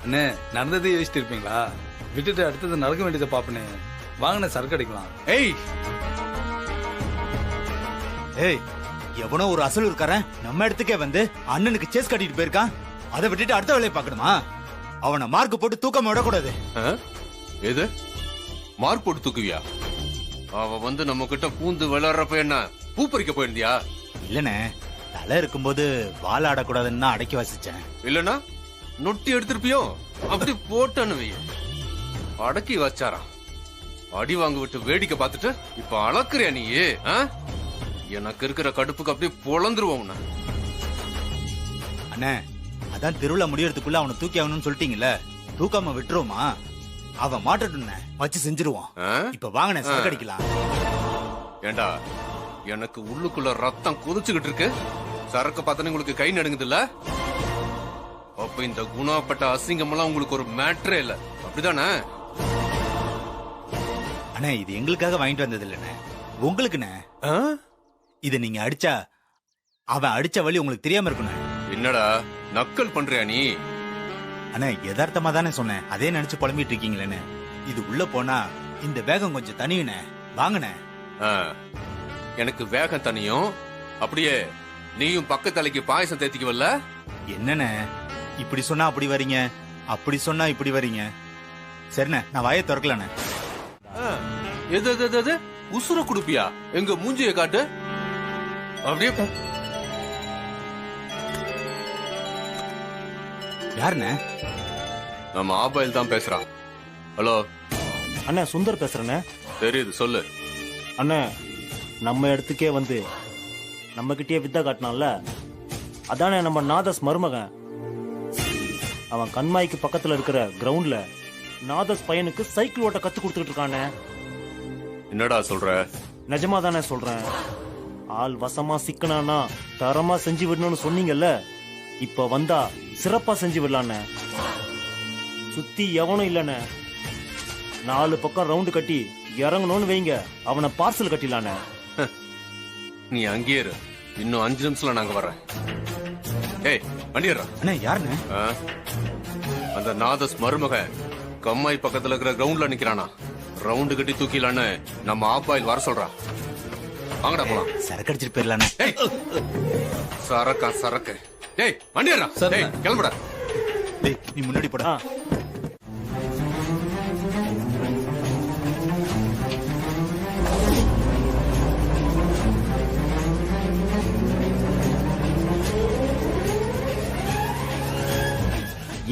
அண்ணே நடந்ததே யோசிச்சுட்டு இருப்பீங்களா? விட்டுட்டு அடுத்தது நடக்க வேண்டியதை பாப்பனே. வாங்கின சரக்கு அடிக்கலாம். ஏய் ஏய், எவனோ ஒரு அசல் இருக்காரன் நம்ம இடத்துக்கே வந்து அண்ணனுக்கு சேஸ் கட்டிட்டு போயிருக்கான். அதை விட்டுட்டு அடுத்த வேலையை பாக்கணுமா? அவனை மார்க் போட்டு தூக்கம் விடக்கூடாது. எது மார்க் போட்டு தூக்குவியா? அவ வந்து நம்ம கிட்ட பூந்து விளையாடுறப்ப என்ன பூ பறிக்க போயிருந்தியா? இல்லனே, தலை இருக்கும்போது வால் ஆடக்கூடாதுன்னு தான் அடக்கி வாசிச்சேன். இல்லனா நொட்டி எடுத்திருப்பியோ? அப்படி போட்டானு அடக்கி வச்சாராம். அடி வாங்க விட்டு வேடிக்கை பார்த்துட்டு இப்ப அளக்குறியா நீ? எனக்கு இருக்கிற கடுப்புக்கு அப்படியே பொழந்துருவோம். அண்ணே, அதான் திருவிழா முடியறதுக்குள்ள அவனை தூக்கி ஆகணும்னு சொல்லிட்டீங்கல்ல, தூக்காம விட்டுருவோமா? அவன் மாட்டட்டும் வச்சு செஞ்சிருவோம். இப்ப வாங்கின சரக்கு அடிக்கலாம். ஏண்டா, எனக்கு உள்ளுக்குள்ள ரத்தம் கொதிச்சுக்கிட்டு இருக்கு. சரக்கு பார்த்தனே உங்களுக்கு கை நடுங்குது இல்ல? அப்ப இந்த குணப்பட்ட அசிங்கம் எல்லாம் உங்களுக்கு ஒரு மேட்டரே இல்ல, அப்படிதானே? அண்ணே, இது எங்களுக்காக வாங்கிட்டு வந்தது இல்லண்ணே, உங்களுக்குண்ணே. இத நீங்க அடிச்சா அவன் அடிச்ச வழி உங்களுக்கு தெரியாம இருக்கணும். என்னடா நக்கல் பண்றியா நீ? அண்ணே, யதார்த்தமா தானே சொன்னேன், அதே நினைச்சு புலம்பிட்டு இருக்கீங்களேன்னு. இது உள்ள போனா இந்த வேகம் கொஞ்சம் தனியுண்ணே, வாங்கண்ணே. எனக்கு வேகம் தனியும், அப்படியே நீயும் பக்கத்தலைக்கு பாயசம் தேத்திக்கவல்ல? என்னண்ணே இப்படி சொன்னா அப்படி வரீங்க, அப்படி சொன்னா இப்படி வரீங்க. சரிண்ணே, நான் வாயை திறக்கலண்ணே. எது எது எது எது உசுர குடுப்பியா? எங்க மூஞ்சிய காட்டு. அப்படியே யாருண்ணே? நம்ம ஆபாயில் தான் பேசுறான். ஹலோ அண்ணா, சுந்தர் பேசுறேண்ணே. தெரியுது, சொல்லு. அண்ணா, நம்ம இடத்துக்கே வந்து நம்ம கிட்டே வித்த காட்டினான்ல, அதானே நம்ம நாதஸ் மருமகன். அவன் கண்மாய்க்கு பக்கத்துல இருக்கிற கிரவுண்ட்ல நாதஸ் பையனுக்கு சைக்கிள் ஓட்ட கத்து கொடுத்துட்டு இருக்கானே. என்னடா சொல்ற? நிஜமா தானே சொல்றேன். ஆள் வசமா சிக்கனானா தரமா செஞ்சு விடணும்னு சொன்னீங்கல்ல, இப்ப வந்தா சிறப்பா செஞ்சு விடலான்னு. சுத்தி எவனும் இல்லன்னு 4 பக்கம் ரவுண்டு கட்டி இறங்கணும்னு வைங்க, அவனை பார்சல் கட்டிலானே. நீ அங்கேயே இரு, இன்னும் 5 நிமிஷத்துல நாங்க வர்றேன். ஏய் வண்டிடுறா. அண்ணே, யாருண்ணே? அந்த நாதஸ் மருமக கம்மாய் பக்கத்துல இருக்கிற கிரவுண்ட்ல நிக்கிறானா, ரவுண்டு கட்டி தூக்கிலான்னு நம்ம ஆப்பாயில் வர சொல்றா. வாங்கடா போலாம். சரக்கு அடிச்சிட்டு போயிடலானே. சரக்கா சரக்கு. டேய் வண்டிடுறா. டேய் கிளம்புடா. டேய், நீ முன்னாடி போடா.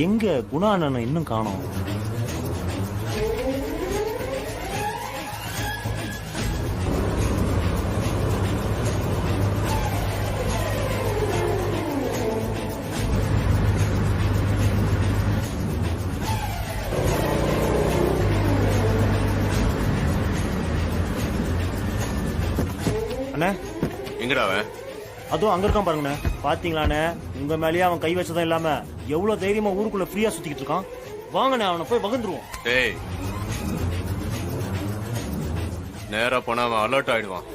எங்க குணா அண்ணனை இன்னும் காணோம். அண்ணே, எங்கடா அவன்? அதுவும் அங்க இருக்கான் பாருங்கண்ணே. பாத்தீங்களாண்ணே, உங்க மேலேயே அவன் கை வச்சதும் இல்லாம எவ்வளவு தைரியமா ஊருக்குள்ள ஃப்ரீயா சுத்திக்கிட்டு இருக்கான். வாங்கண்ணே, அவனை போய் வகுந்துருவோம். டேய், நேரா போனா அவன் அலர்ட் ஆயிடுவான்.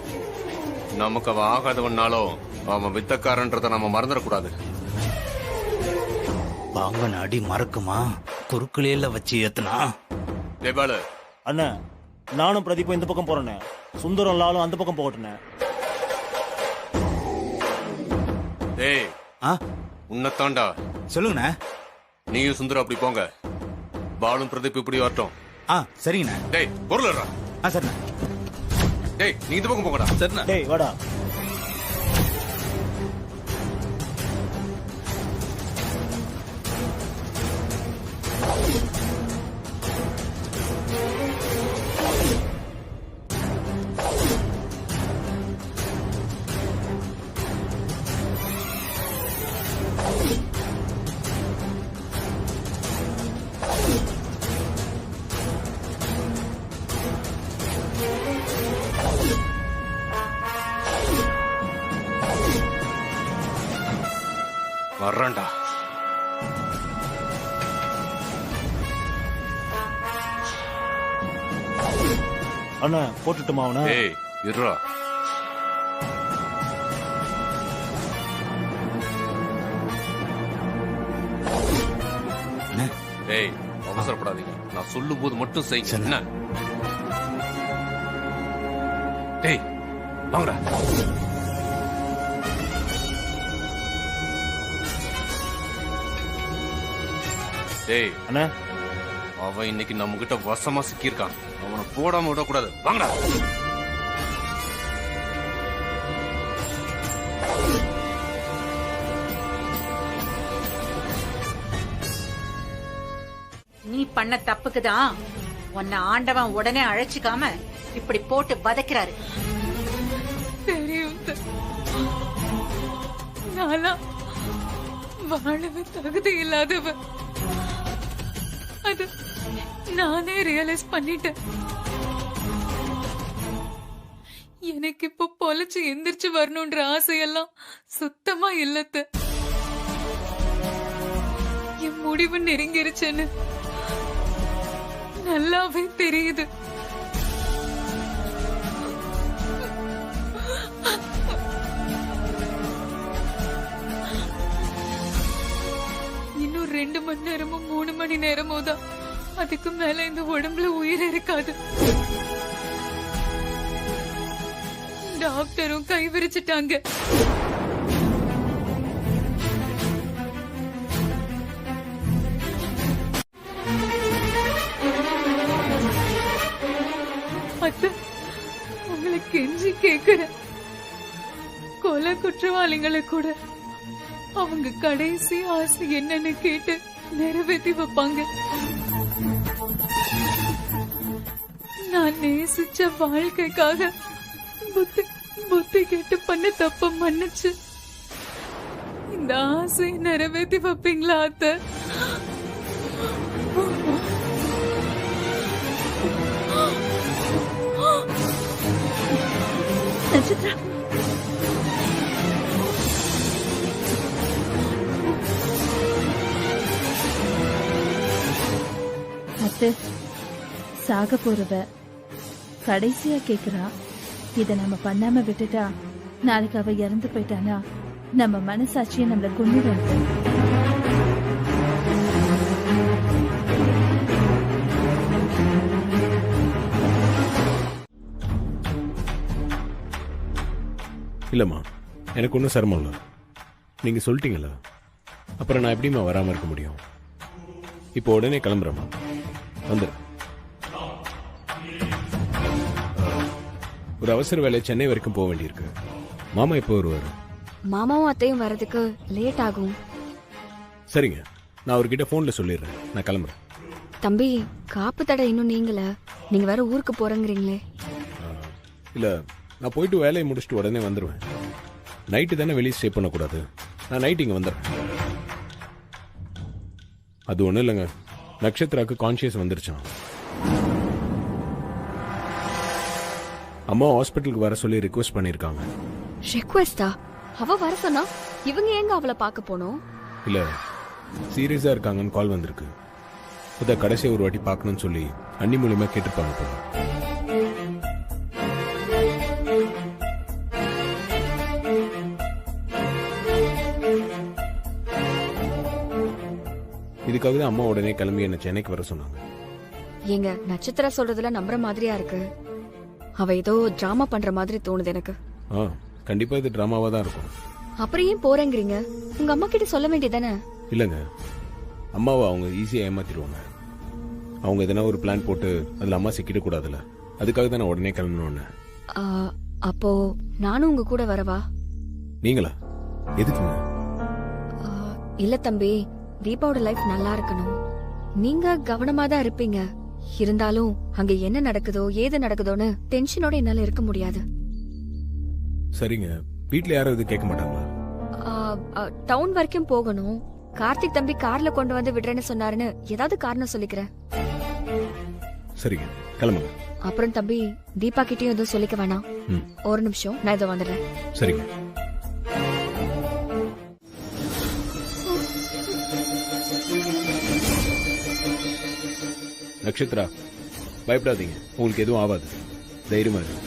நமக்கு அவன் ஆகாதவனாலும் அவன் வித்தக்காரன்றத நம்ம மறந்துடக்கூடாது. வாங்கன அடி மறக்குமா? குறுக்குலேல வச்சு ஏத்துனா. டேய் பாலு. அண்ணே, நானும் பிரதீப்பும் இந்த பக்கம் போறேண்ணே, சுந்தரம் லாலும் அந்த பக்கம் போகட்டுண்ணே. டேய், உன்னத்தாண்டா. சொல்லுங்கண்ணே. நீயும் சுந்தரம் அப்படி போங்க, பாலும் பிரதீப் இப்படி வரட்டும். சரிங்கண்ணே. டேய் பொருள். சரிண்ணே. டேய் நீ இந்த பக்கம் போங்கடா. சரிண்ணா. டேய் வாடா. வர்றேன்டா. அண்ணா, போட்டுட்டுமா அவனை? ஏய் இருடா. ஏய் அவசரப்படாதீங்க, நான் சொல்லும் போது மட்டும் செய்யுங்க. என்ன டேய் வாங்கடா. டேய் அண்ணா அவன் இன்னைக்கு நம்ம கிட்ட வசமா சிக்கியிருக்கான், அவனை போடாம விடக்கூடாது. வாங்கடா. நீ பண்ண தப்புக்கு தான் உன்னை ஆண்டவன் உடனே அழைச்சிக்காம இப்படி போட்டு வதைக்கிறாரு. தெரியும் நானா வாழவே தகுதி இல்லாதவ, அது நானே ரியலைஸ் பண்ணிட்டேன். எனக்கு இப்போ பொழைச்சு எந்திரிச்சு வரணும்ன்ற ஆசையெல்லாம் சுத்தமா இல்லத்த. என் முடிவு நெருங்கிருச்சுன்னு நல்லாவே தெரியுது. இன்னும் 2 மணி நேரமோ 3 மணி நேரமோ தான், அதுக்கு மேல இந்த உடம்புல உயிர் இருக்காது. டாக்டரும் கை விரிச்சிட்டாங்க. அத்தை, உங்களை கெஞ்சி கேக்குறேன், கொலை குற்றவாளிகளை கூட அவங்க கடைசி ஆசை என்னன்னு கேட்டு நிறைவேற்றி வைப்பாங்க. நான் நேசிச்ச வாழ்க்கைக்காக புத்தி கேட்டு பண்ண தப்ப மன்னிச்சு இந்த ஆசை நிறைவேற்றி வைப்பீங்களா அத்தை? நட்சத்திரா, அத்தை, சாக போறவ கடைசியா கேக்குறா, இத நம்ம பண்ணாம விட்டுட்டா நாளைக்கு அவ இறந்து போயிட்டானா நம்ம மனசாட்சியை நம்மள கொண்டுடும். இல்லைம்மா, எனக்கு ஒன்றும் சிரமம் இல்லை. நீங்கள் சொல்லிட்டீங்களா, அப்புறம் நான் எப்படிம்மா வராமல் இருக்க முடியும்? இப்போ உடனே கிளம்புறேம்மா, வந்துடு. ஒரு அவசர வேலை, சென்னை வரைக்கும் போக வேண்டியிருக்கு. மாமா எப்போ வருவார்? மாமாவும் அத்தையும் வர்றதுக்கு லேட் ஆகும். சரிங்க, நான் அவர்கிட்ட ஃபோனில் சொல்லிடுறேன். நான் கிளம்புறேன். தம்பி, காப்பு தடை இன்னும் நீங்க வேற ஊருக்கு போறேங்கிறீங்களே. இல்லை, நான் போயிட்டு வேலையை முடிச்சுட்டு உடனே வந்துடுவேன். நைட்டு தானே வெளியே ஸ்டே பண்ணக்கூடாது. நான் நைட்டு இங்கே வந்துடுறேன். அது ஒன்றும் இல்லைங்க, நட்சத்திராக்கு கான்ஷியஸ் வந்துருச்சான். அம்மா ஹாஸ்பிட்டலுக்கு வர சொல்லி ரிக்வெஸ்ட் பண்ணியிருக்காங்க. ரிக்வெஸ்டா? அவ வர சொன்னா இவங்க எங்க அவளை பார்க்க போனோம்? இல்லை, சீரியஸாக இருக்காங்கன்னு கால் வந்திருக்கு. இதை கடைசி ஒரு வாட்டி பார்க்கணும்னு சொல்லி அண்ணி மூலியமாக கேட்டுப்பாங்க போல. இதுக்காக தான் அம்மா உடனே கிளம்பி என்ன சென்னைக்கு வர சொன்னாங்க. எங்க நட்சத்திர சொல்றதுல நம்புற மாதிரியா இருக்கு. அவ ஏதோ டிராமா பண்ற மாதிரி தோணுது எனக்கு. கண்டிப்பா இது டிராமாவா தான் இருக்கும். அப்புறம் ஏன் போறேங்கிறீங்க? உங்க அம்மா கிட்ட சொல்ல வேண்டியதானே? இல்லங்க, அம்மாவை அவங்க ஈஸியா ஏமாத்திடுவாங்க. அவங்க எதனா ஒரு பிளான் போட்டு அதுல அம்மா சிக்கிட கூடாதுல்ல, அதுக்காக தான் நான் உடனே கிளம்பணும்னு. அப்போ நானும் உங்க கூட வரவா? நீங்களா? எதுக்குங்க? இல்ல தம்பி, தீபாவோட லைஃப் நல்லா இருக்கணும். நீங்க கவனமா தான் இருப்பீங்க. இருந்தாலும் அங்க என்ன நடக்குதோ ஏது நடக்குதோன்னு டென்ஷனோட என்னால இருக்க முடியாது. சரிங்க, வீட்ல யாரும் இது கேட்க மாட்டாங்களா? டவுன் வரைக்கும் போகணும். கார்த்திக் தம்பி கார்ல கொண்டு வந்து விடுறேன்னு சொன்னாருன்னு ஏதாவது காரணம் சொல்லிக்கிறேன். சரிங்க, கிளம்புங்க. அப்புறம் தம்பி, தீபா கிட்டயும் எதுவும் சொல்லிக்க வேணாம். ஒரு நிமிஷம், நான் இதோ வந்துடுறேன். சரிங்க. நட்சத்திரா, பயப்படாதீங்க, உங்களுக்கு எதுவும் ஆகாது. தைரியமா இருக்கு.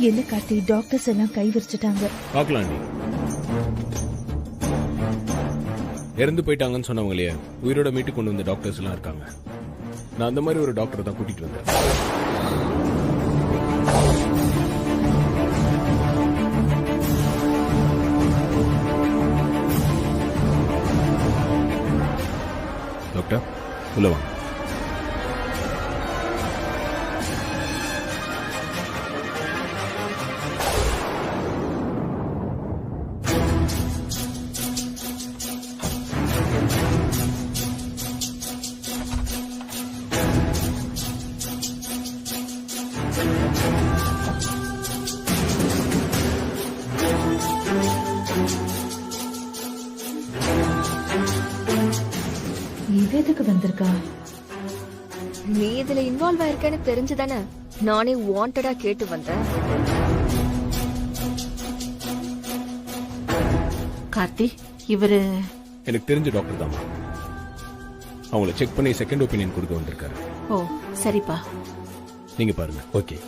என்ன கார்த்தி, டாக்டர்ஸ் எல்லாம் கை விரிச்சிட்டாங்க. பார்க்கலாம். இறந்து போயிட்டாங்கன்னு சொன்னவங்களையே உயிரோட மீட்டு கொண்டு வந்த டாக்டர்ஸ் எல்லாம் இருக்காங்க. நான் அந்த மாதிரி ஒரு டாக்டர் தான் கூட்டிட்டு வந்தேன். டாக்டர் உள்ள வாங்க. இது எதுக்கு வந்திருக்கா? நீ இதுல இன்வால்வ் ஆயிருக்கேன்னு தெரிஞ்சுதானே நானே வாண்டடா கேட்டு வந்தேன். கார்த்தி, இவரு எனக்கு தெரிஞ்ச டாக்டர் தான். அவங்கள செக் பண்ணி செகண்ட் ஒப்பீனியன் கொடுக்க வந்திருக்காரு. ஓ சரிப்பா. நீங்க பாருங்க. ஓகே.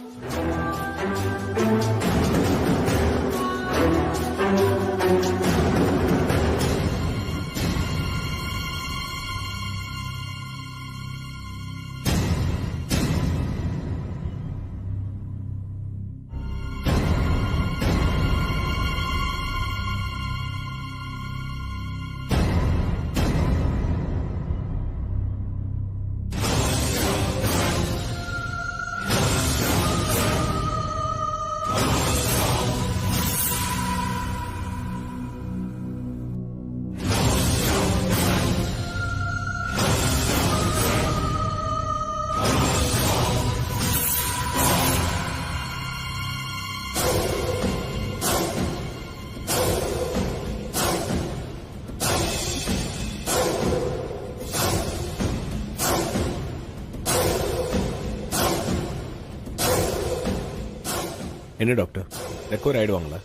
என்ன டாக்டர், ரெக்கவர் ஆயிடுவாங்களா?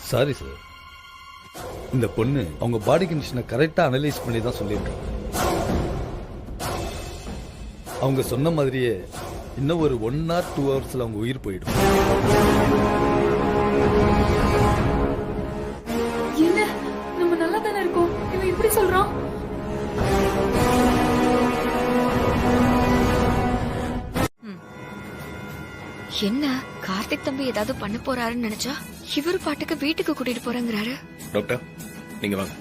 சாரி சார், இந்த பொண்ணு அவங்க பாடி கண்டிஷனை கரெக்டா அனலைஸ் பண்ணி தான் சொல்லியிருக்காங்க. அவங்க சொன்ன மாதிரியே இன்னும் ஒரு 1 or 2 hours அவங்க உயிர் போயிடும். என்ன, நம்ம நல்லா தானே இருக்கோம், இவன் இப்படி சொல்றான்? என்ன கார்த்திக் தம்பி ஏதாவது பண்ண போறாருன்னு நினைச்சா இவர் பாட்டுக்கு வீட்டுக்கு கூட்டிட்டு போறேங்கிறாரு. டாக்டர் நீங்க வாங்க.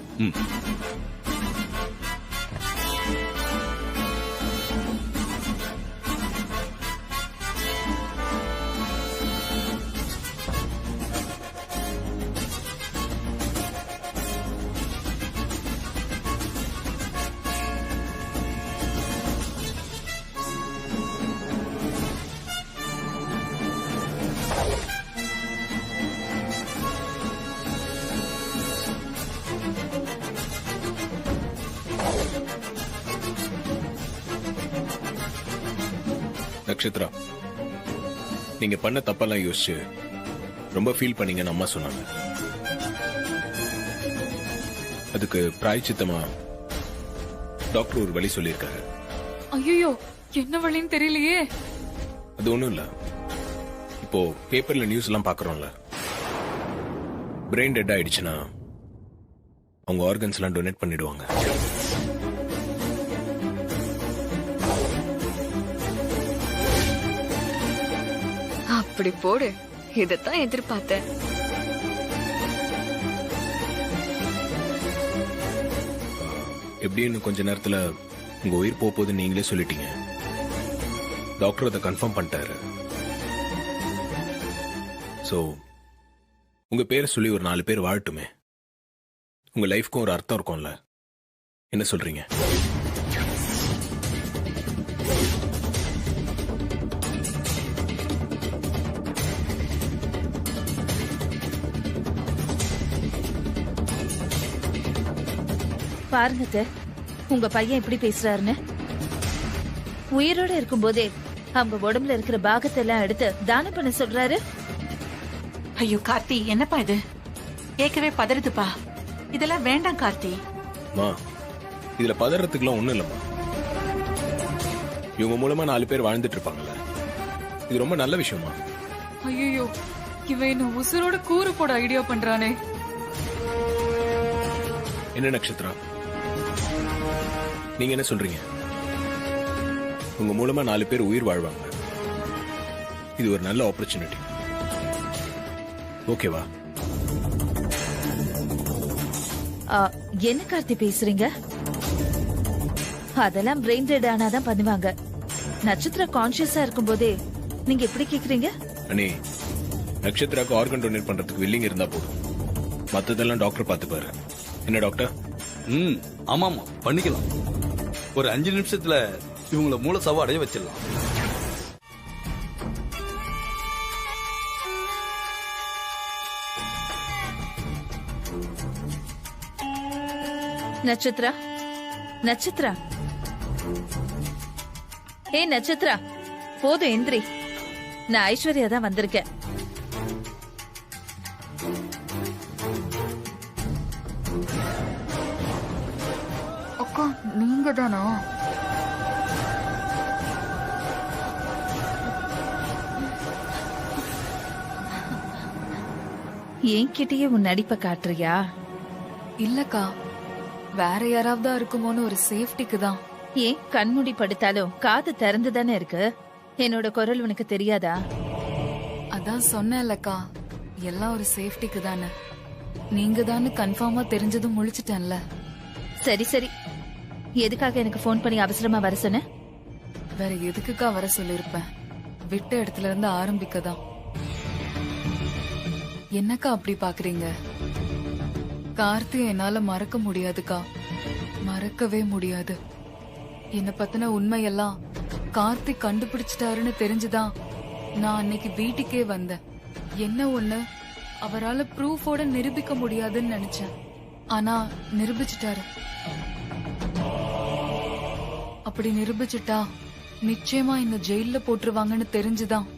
நக்ஷத்ரா, நீங்க பண்ண தப்பெல்லாம் யோசிச்சு ரொம்ப ஃபீல் பண்ணீங்கன்னு அம்மா சொன்னாங்க. அதுக்கு பிராயச்சித்தமா டாக்டர் ஒரு வழி சொல்லியிருக்காரு. ஐயோ, என்ன வழின்னு தெரியலையே. அது ஒண்ணும் இல்ல, இப்போ பேப்பர்ல நியூஸ் எல்லாம் பாக்குறோம்ல, பிரெயின் டெட் ஆயிடுச்சுன்னா அவங்க ஆர்கன்ஸ் எல்லாம் டொனேட் பண்ணிடுவாங்க. அப்படி போடு, இதத்தான் எதிர்பார்த்தேன். எப்படின்னு கொஞ்ச நேரத்துல உங்க உயிர் போகுதுன்னு நீங்களே சொல்லிட்டீங்க. டாக்டர் அதை கன்ஃபார்ம் பண்ணிட்டாரு. சோ உங்க பேரை சொல்லி ஒரு 4 பேர் வாழட்டுமே, உங்க லைஃப்க்கும் ஒரு அர்த்தம் இருக்கும்ல. என்ன சொல்றீங்க? பாருங்க அத்தை, உங்க பையன் எப்படி பேசுறாருன்னு. உயிரோட இருக்கும்போதே அவங்க உடம்புல இருக்கிற பாகத்தை எல்லாம் எடுத்து தானம் பண்ண சொல்றாரு. ஐயோ கார்த்தி, என்னப்பா இது? கேட்கவே பதறுதுப்பா. இதெல்லாம் வேண்டாம் கார்த்தி. மா, இதுல பதறதுக்குலாம் ஒண்ணும் இல்லம்மா. இவங்க மூலமா 4 பேர் வாழ்ந்துட்டு இருப்பாங்கல்ல, இது ரொம்ப நல்ல விஷயமா. ஐயோ, இவன் என்ன உசுரோட கூறு போட ஐடியா பண்றானே. என்ன நட்சத்திரம், நீங்க என்ன சொல்றீங்க? உங்க மூலமா 4 பேர் உயிர் வாழ்வாங்க. இது ஒரு நல்ல ஆப்பர்ச்சுனிட்டி. ஓகேவா? என்ன கார்த்தி பேசுறீங்க? அதெல்லாம் பிரெயின் டெட் ஆனாதான் பண்ணுவாங்க. நட்சத்திர கான்சியஸா இருக்கும் போதே நீங்க எப்படி கேக்குறீங்க? அண்ணே, நட்சத்திராக்கு ஆர்கன் டொனேட் பண்றதுக்கு வில்லிங் இருந்தா போதும். மத்ததெல்லாம் டாக்டர் பாத்துப்பாரு. என்ன டாக்டர்? ஆமாமா, பண்ணிக்கலாம். ஒரு 5 நிமிஷத்துல இவங்கள மூல சாவ அடைய வச்சிடலாம். நட்சத்திரா, நட்சத்திரா, ஏ நட்சத்திரா, போதும் எந்திரி. நான் ஐஸ்வர்யா தான் வந்திருக்கேன். அக்கா நீங்க தானா? என்கிட்டயே உன் நடிப்பை காட்டுறியா? இல்லக்கா, வேற யாராவதா இருக்குமோன்னு ஒரு சேஃப்டிக்கு தான். ஏன் கண்மூடி படுத்தாலும் காது திறந்து தானே இருக்கு. என்னோட குரல் உனக்கு தெரியாதா? அதான் சொன்னேன்லக்கா, எல்லாம் ஒரு சேஃப்டிக்கு தானே. நீங்க தானே கன்ஃபார்மா தெரிஞ்சதும் முழிச்சிட்டேன்ல. சரி சரி, எதுக்காக எனக்கு ஃபோன் பண்ணி அவசரமா வர சொன்ன? வேற எதுக்குக்கா வர சொல்லிருப்பேன்? விட்ட இடத்துல இருந்து ஆரம்பிக்கதான். என்னக்கா அப்படி பாக்குறீங்க? கார்த்தி என்னால மறக்க முடியாதுக்கா, மறக்கவே முடியாது. என்ன பத்தின உண்மையெல்லாம் கார்த்தி கண்டுபிடிச்சிட்டாருன்னு தெரிஞ்சுதான் நான் அன்னைக்கு வீட்டுக்கே வந்தேன். என்ன ஒண்ணு, அவரால ப்ரூஃபோட நிரூபிக்க முடியாதுன்னு நினைச்சேன். ஆனா நிரூபிச்சிட்டாரு. அப்படி நிரூபிச்சுட்டா நிச்சயமா இந்த ஜெயில போட்டுருவாங்கன்னு தெரிஞ்சுதான்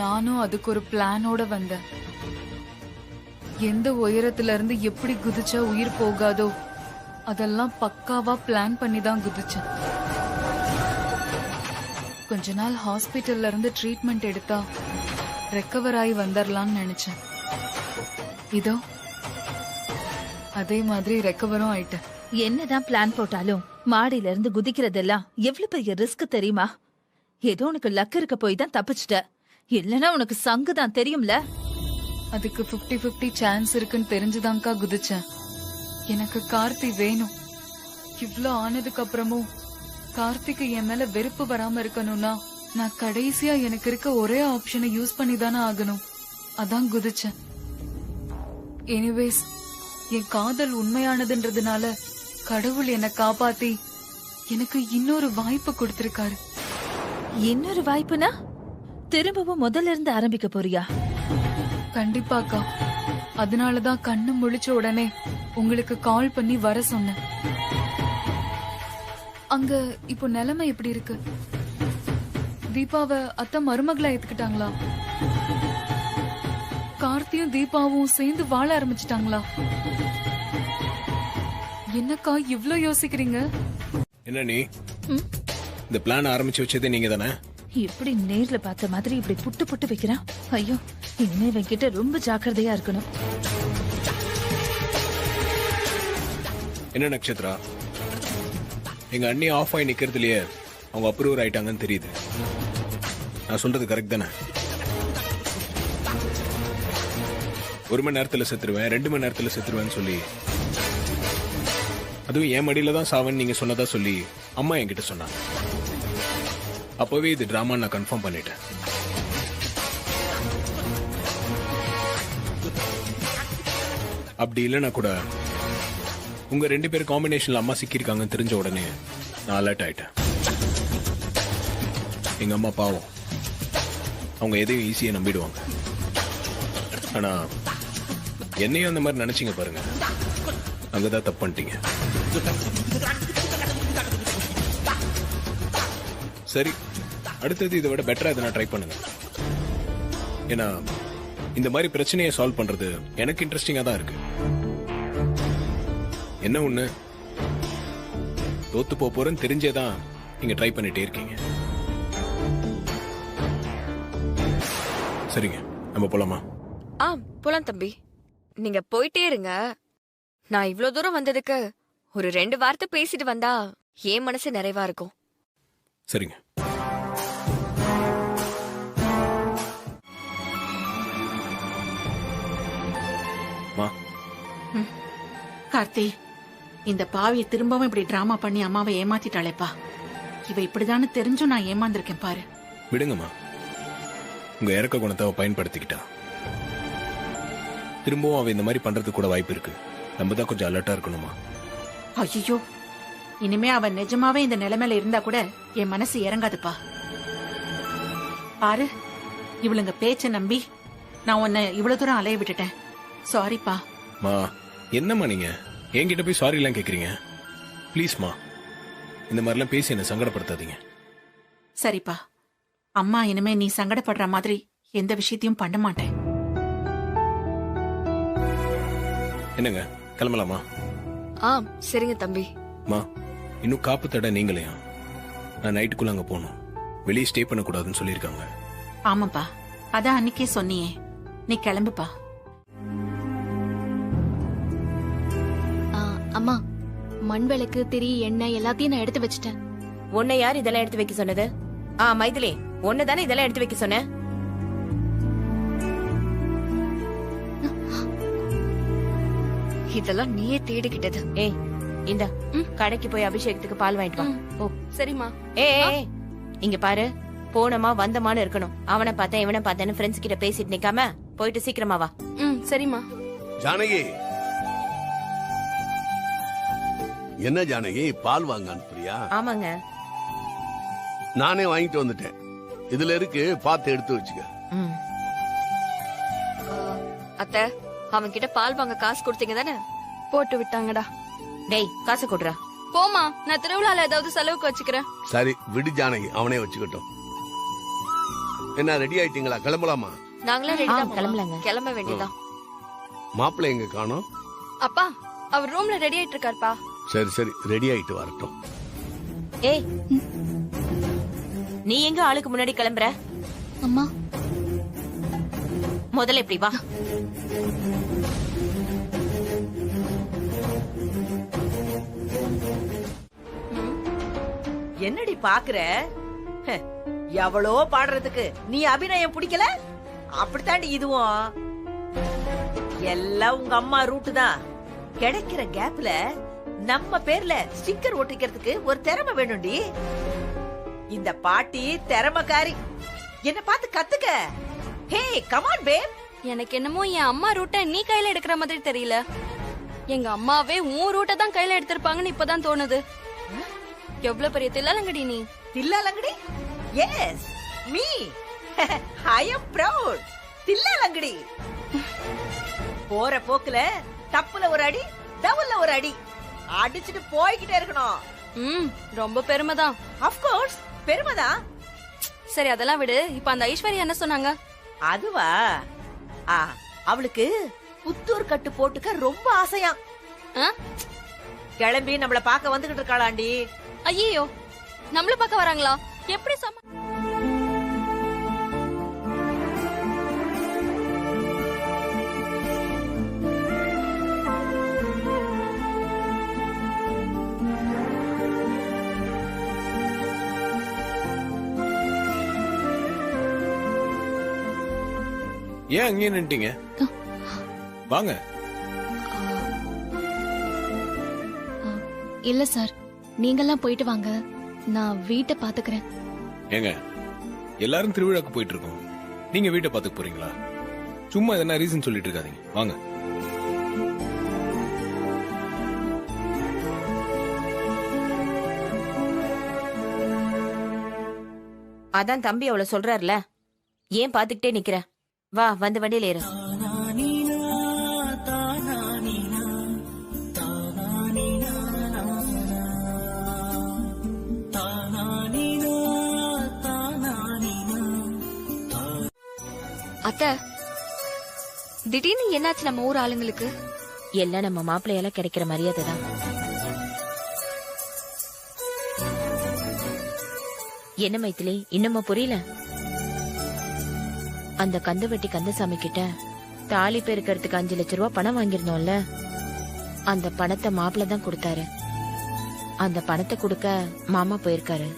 நானும் அதுக்கு ஒரு பிளானோட வந்தேன். எந்த உயரத்துல இருந்து எப்படி குதிச்சா உயிர் போகாதோ அதெல்லாம் பக்காவா பிளான் பண்ணி தான் குதிச்சேன். கொஞ்ச நாள் ஹாஸ்பிட்டல்ல இருந்து ட்ரீட்மெண்ட் எடுத்தா ரெக்கவர் ஆகி வந்துடலாம்னு நினைச்சேன். இதோ அதே மாதிரி ரெக்கவரும் ஆயிட்டேன். என்னதான் பிளான் போட்டாலும் மாடியில இருந்து குதிக்கிறதெல்லாம் எவ்வளவு பெரிய ரிஸ்க் தெரியுமா? ஏதோ உனக்கு லக் இருக்க போய் தான் தப்பிச்சிட்ட. இல்லனா உனக்கு சங்கு தான் தெரியும்ல. அதுக்கு 50-50 சான்ஸ் இருக்குன்னு தெரிஞ்சுதான்க்கா குதிச்சேன். எனக்கு கார்த்தி வேணும். இவ்ளோ ஆனதுக்கு அப்புறமும் கார்த்திக்கு என் மேல வெறுப்பு வராம இருக்கணும்னா நான் கடைசியா எனக்கு இருக்க ஒரே ஆப்ஷனை யூஸ் பண்ணி தானே ஆகணும். அதான் குதிச்சேன். எனிவேஸ், என் காதல் உண்மையானதுன்றதுனால கடவுள் என்னை காப்பாத்தி எனக்கு இன்னொரு வாய்ப்பு கொடுத்திருக்காரு. இன்னொரு வாய்ப்புனா திரும்பவும் முதல்ல இருந்து ஆரம்பிக்க போறியா? கண்டிப்பாக்கா. அதனாலதான் கண்ணு முழிச்ச உடனே உங்களுக்கு கால் பண்ணி வர சொன்னேன். அங்க இப்போ நிலைமை எப்படி இருக்கு? தீபாவை அத்தை மருமகளா ஏத்துக்கிட்டாங்களா? கார்த்தியும் தீபாவும் சேர்ந்து வாழ ஆரம்பிச்சிட்டாங்களா? என்னக்கா இவ்ளோ யோசிக்கிறீங்க? என்ன நீ இந்த பிளான் ஆரம்பிச்சு வச்சதே நீங்க தானே? இப்படி நேர்ல பார்த்த மாதிரி இப்படி புட்டு புட்டு வைக்கிறான். ஐயோ, இனிமே இவன்கிட்ட ரொம்ப ஜாக்கிரதையா இருக்கணும். என்ன நட்சத்திரா, எங்க அண்ணி ஆஃப் ஆகி நிக்கிறதுலயே அவங்க அப்ரூவர் ஆயிட்டாங்கன்னு தெரியுது. நான் சொல்றது கரெக்ட் தானே? 1 மணி நேரத்துல செத்துருவேன், 2 மணி நேரத்துல செத்துருவேன்னு சொல்லி, அதுவும் என் மடியில தான் சாவன் நீங்க சொன்னதா சொல்லி அம்மா என்கிட்ட சொன்னாங்க. அப்பவே இது டிராமா நான் கன்ஃபார்ம் பண்ணிட்டேன். அப்படி இல்லைன்னா கூட உங்க 2 பேர் காம்பினேஷன்ல அம்மா சிக்கியிருக்காங்கன்னு தெரிஞ்ச உடனே நான் அலர்ட் ஆயிட்டேன். எங்க அம்மா பாவம், அவங்க எதையும் ஈஸியா நம்பிடுவாங்க. ஆனா என்னையும் அந்த மாதிரி நினைச்சீங்க பாருங்க, அங்கதான் தப்பு பண்ணிட்டீங்க. சரி, அடுத்தது இதை விட பெட்டரா எதனா ட்ரை பண்ணுங்க. ஏன்னா இந்த மாதிரி பிரச்சனையை சால்வ் பண்றது எனக்கு இன்ட்ரெஸ்டிங்கா தான் இருக்கு. என்ன ஒண்ணு, தோத்து போறேன்னு தெரிஞ்சேதான் நீங்க ட்ரை பண்ணிட்டே இருக்கீங்க. சரிங்க, நம்ம போலாமா? போலாம் தம்பி. நீங்க போயிட்டே இருங்க. நான் இவ்ளோ தூரம் வந்ததுக்கு ஒரு 2 வார்த்தை பேசிட்டு வந்தா என் மனசு நிறைவா இருக்கும். சரிங்க. மா, கார்த்தி, இந்த பாவியை திரும்பவும் இப்படி டிராமா பண்ணி அம்மாவை ஏமாத்திட்டாளேப்பா. இவ இப்படிதான்னு தெரிஞ்சும் நான் ஏமாந்திருக்கேன் பாரு. விடுங்கம்மா. உங்க இறக்க குணத்தை அவ பயன்படுத்திக்கிட்டா. திரும்பவும் அவ இந்த மாதிரி பண்றதுக்கு கூட வாய்ப்பு இருக்கு. நம்ம தான் கொஞ்சம் அலர்ட்டா இருக்கணுமா? ஐயோ, இனிமே அவன் நிஜமாவே இந்த நிலைமையில இருந்தா கூட என் மனசு இறங்காதுப்பா. பாரு, இவளுங்க பேச்ச நம்பி நான் உன்னை இவ்வளவு தூரம் அலைய விட்டுட்டேன். சாரிப்பா. மா, என்னம்மா நீங்க என்கிட்ட போய் சாரி எல்லாம் கேக்குறீங்க? ப்ளீஸ்மா, இந்த மாதிரிலாம் பேசி என்ன சங்கடப்படுத்தாதீங்க. சரிப்பா, அம்மா இனிமே நீ சங்கடப்படுற மாதிரி எந்த விஷயத்தையும் பண்ண மாட்டேன். என்னங்க, கிளம்பலாமா? சரிங்க தம்பி. மா, இன்னும் காப்பு தடை நீங்களையா? நான் நைட்டுக்குள்ள அங்க போகணும். வெளியே ஸ்டே பண்ணக்கூடாதுன்னு சொல்லியிருக்காங்க. ஆமாப்பா, அதான் அன்னைக்கே சொன்னியே. நீ கிளம்புப்பா. அம்மா, மண் விளக்கு, திரி, எண்ணெய் எல்லாத்தையும் நான் எடுத்து வச்சிட்டேன். உன்னை யார் இதெல்லாம் எடுத்து வைக்க சொன்னது? மைதிலி, ஒன்னு தானே இதெல்லாம் எடுத்து வைக்க சொன்ன? இதெல்லாம் நீயே தேடிக்கிட்டது. ஏய், இந்த கடைக்கு போய் அபிஷேகத்துக்கு பால் வாங்கிட்டு வா. ஓ சரிம்மா. ஏய், இங்க பாரு, போனமா வந்தமான்னு இருக்கணும். அவனை பார்த்தேன் இவனை பார்த்தேன்னு ஃப்ரெண்ட்ஸ் கிட்ட பேசிட்டு நிக்காம போயிட்டு சீக்கிரமா வா. சரிம்மா. ஜானகி, என்ன ஜானகி, பால் வாங்க அனுப்புறியா? ஆமாங்க, நானே வாங்கிட்டு வந்துட்டேன். இதுல இருக்கு, பார்த்து எடுத்து வச்சுக்க. அத்தை, அவன் கிட்ட பால் வாங்க காசு கொடுத்தீங்க தானே? போட்டு விட்டாங்கடா. டேய், காசு கொடுறா. போமா, நான் திருவிழால ஏதாவது செலவுக்கு வச்சுக்கிறேன். சரி விடு ஜானகி, அவனே வச்சுக்கட்டும். என்ன ரெடி ஆயிட்டீங்களா? கிளம்பலாமா? நாங்களும் ரெடி தான், கிளம்பலாங்க. கிளம்ப வேண்டியதான். மாப்பிள்ளை எங்க காணோம்? அப்பா, அவர் ரூம்ல ரெடி ஆயிட்டு இருக்காருப்பா. சரி சரி, ரெடி ஆயிட்டு வரட்டும். ஏய், நீ எங்க ஆளுக்கு முன்னாடி கிளம்புற? அம்மா, முதல்ல இப்படி வா. என்னடி பாக்குற? எவ்வளோ பாடுறதுக்கு நீ அபிநயம் பிடிக்கல? அப்படித்தாண்டி இதுவும். எல்லாம் உங்க அம்மா ரூட்டு தான். கிடைக்கிற கேப்ல நம்ம பேர்ல ஸ்டிக்கர் ஒட்டிக்கிறதுக்கு ஒரு திறமை வேணும்டி. இந்த பாட்டி திறமைக்காரி. என்ன பார்த்து கத்துக்க. ஹே, கம் ஆன் பேப். எனக்கு என்னமோ என் அம்மா ரூட்டை நீ கையில எடுக்கிற மாதிரி தெரியல. எங்க அம்மாவே உன் ரூட்டை தான் கையில எடுத்திருப்பாங்கன்னு இப்பதான் தோணுது. எவ்வளவு பெரிய தில்லாலங்கடி நீ. தில்லாலங்கடி? Yes, me. I am proud. தில்லாலங்கடி. போற போக்குல தப்புல ஒரு அடி, டவுல்ல ஒரு அடி அடிச்சுட்டு போய்கிட்டே இருக்கணும். ரொம்ப பெருமைதான். Of course, பெருமைதான். சரி, அதெல்லாம் விடு. இப்ப அந்த ஐஸ்வர்யா என்ன சொன்னாங்க? அதுவா, அவளுக்கு புத்தூர் கட்டு போட்டுக்க ரொம்ப ஆசையா. கிளம்பி நம்மள பாக்க வந்துகிட்டு இருக்காளாண்டி. ஐயோ, நம்மள பாக்க வராங்களா? எப்படி ஏன் அங்கேயே நின்ட்டீங்க? வாங்க. இல்ல சார், நீங்கெல்லாம் போயிட்டு வாங்க, நான் வீட்டை பாத்துக்கிறேன். ஏங்க, எல்லாரும் திருவிழாக்கு போயிட்டு இருக்கோம், நீங்க வீட்டை பாத்துக்க போறீங்களா? சும்மா எதனா ரீசன் சொல்லிட்டு இருக்காதீங்க, வாங்க. அதான் தம்பி அவளை சொல்றாருல, ஏன் பாத்துக்கிட்டே நிக்கிற? வா, வந்து வண்டியில ஏறு. அத்தை, திடீர்னு என்னாச்சு நம்ம ஊர் ஆளுங்களுக்கு? எல்லாம் நம்ம மாப்பிள்ளையால கிடைக்கிற மரியாதை தான். என்ன மைத்திலி, இன்னுமா புரியல? அந்த கந்துவட்டி கந்தசாமி கிட்ட தாலி பெருக்கிறதுக்கு 5 லட்சம் ரூபாய் பணம் வாங்கிருந்தோம்ல, அந்த பணத்தை மாப்பிள்ள தான் கொடுத்தாரு. அந்த பணத்தை கொடுக்க மாமா போயிருக்காரு.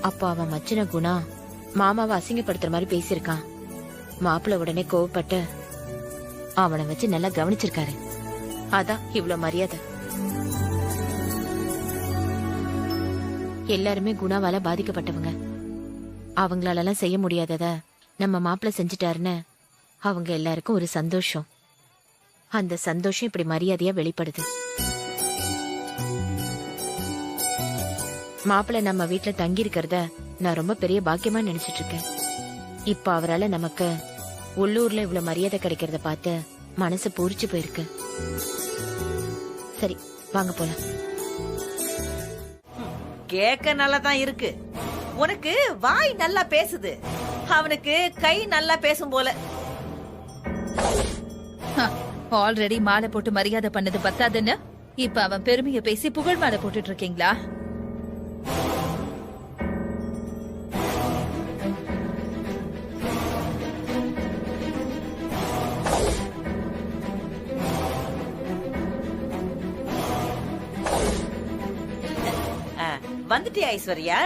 அப்போ அவன் மச்சின குணா மாமாவை அசிங்கப்படுத்துற மாதிரி பேசியிருக்கான். மாப்பிள்ள உடனே கோவப்பட்டு அவனை வச்சு நல்லா கவனிச்சிருக்காரு. அதான் இவ்ளோ மரியாதை. எல்லாருமே குணாவால பாதிக்கப்பட்டவங்க. அவங்களாலலாம் செய்ய முடியாதத நம்ம மாப்பிள்ள செஞ்சுட்டாருன்னு அவங்க எல்லாருக்கும் ஒரு சந்தோஷம். அந்த சந்தோஷம் இப்படி மரியாதையா வெளிப்படுது. மாப்பிள்ள நம்ம வீட்டுல தங்கி இருக்கிறத நான் ரொம்ப பெரிய பாக்கியமா நினைச்சிட்டு இருக்கேன். இப்ப அவரால நமக்கு உள்ளூர்ல இவ்வளவு மரியாதை கிடைக்கிறத பார்த்து மனசு பூரிச்சு போயிருக்கு. சரி வாங்க போலாம். கேக்க நல்லா தான் இருக்கு. உனக்கு வாய் நல்லா பேசுது, அவனுக்கு கை நல்லா பேசும் போல. ஆல்ரெடி மாலை போட்டு மரியாதை பண்ணது பத்தாதுன்னு இப்ப அவன் பெருமையை பேசி புகழ் மாலை போட்டுட்டு இருக்கீங்களா? வந்துட்டியா ஐஸ்வர்யா?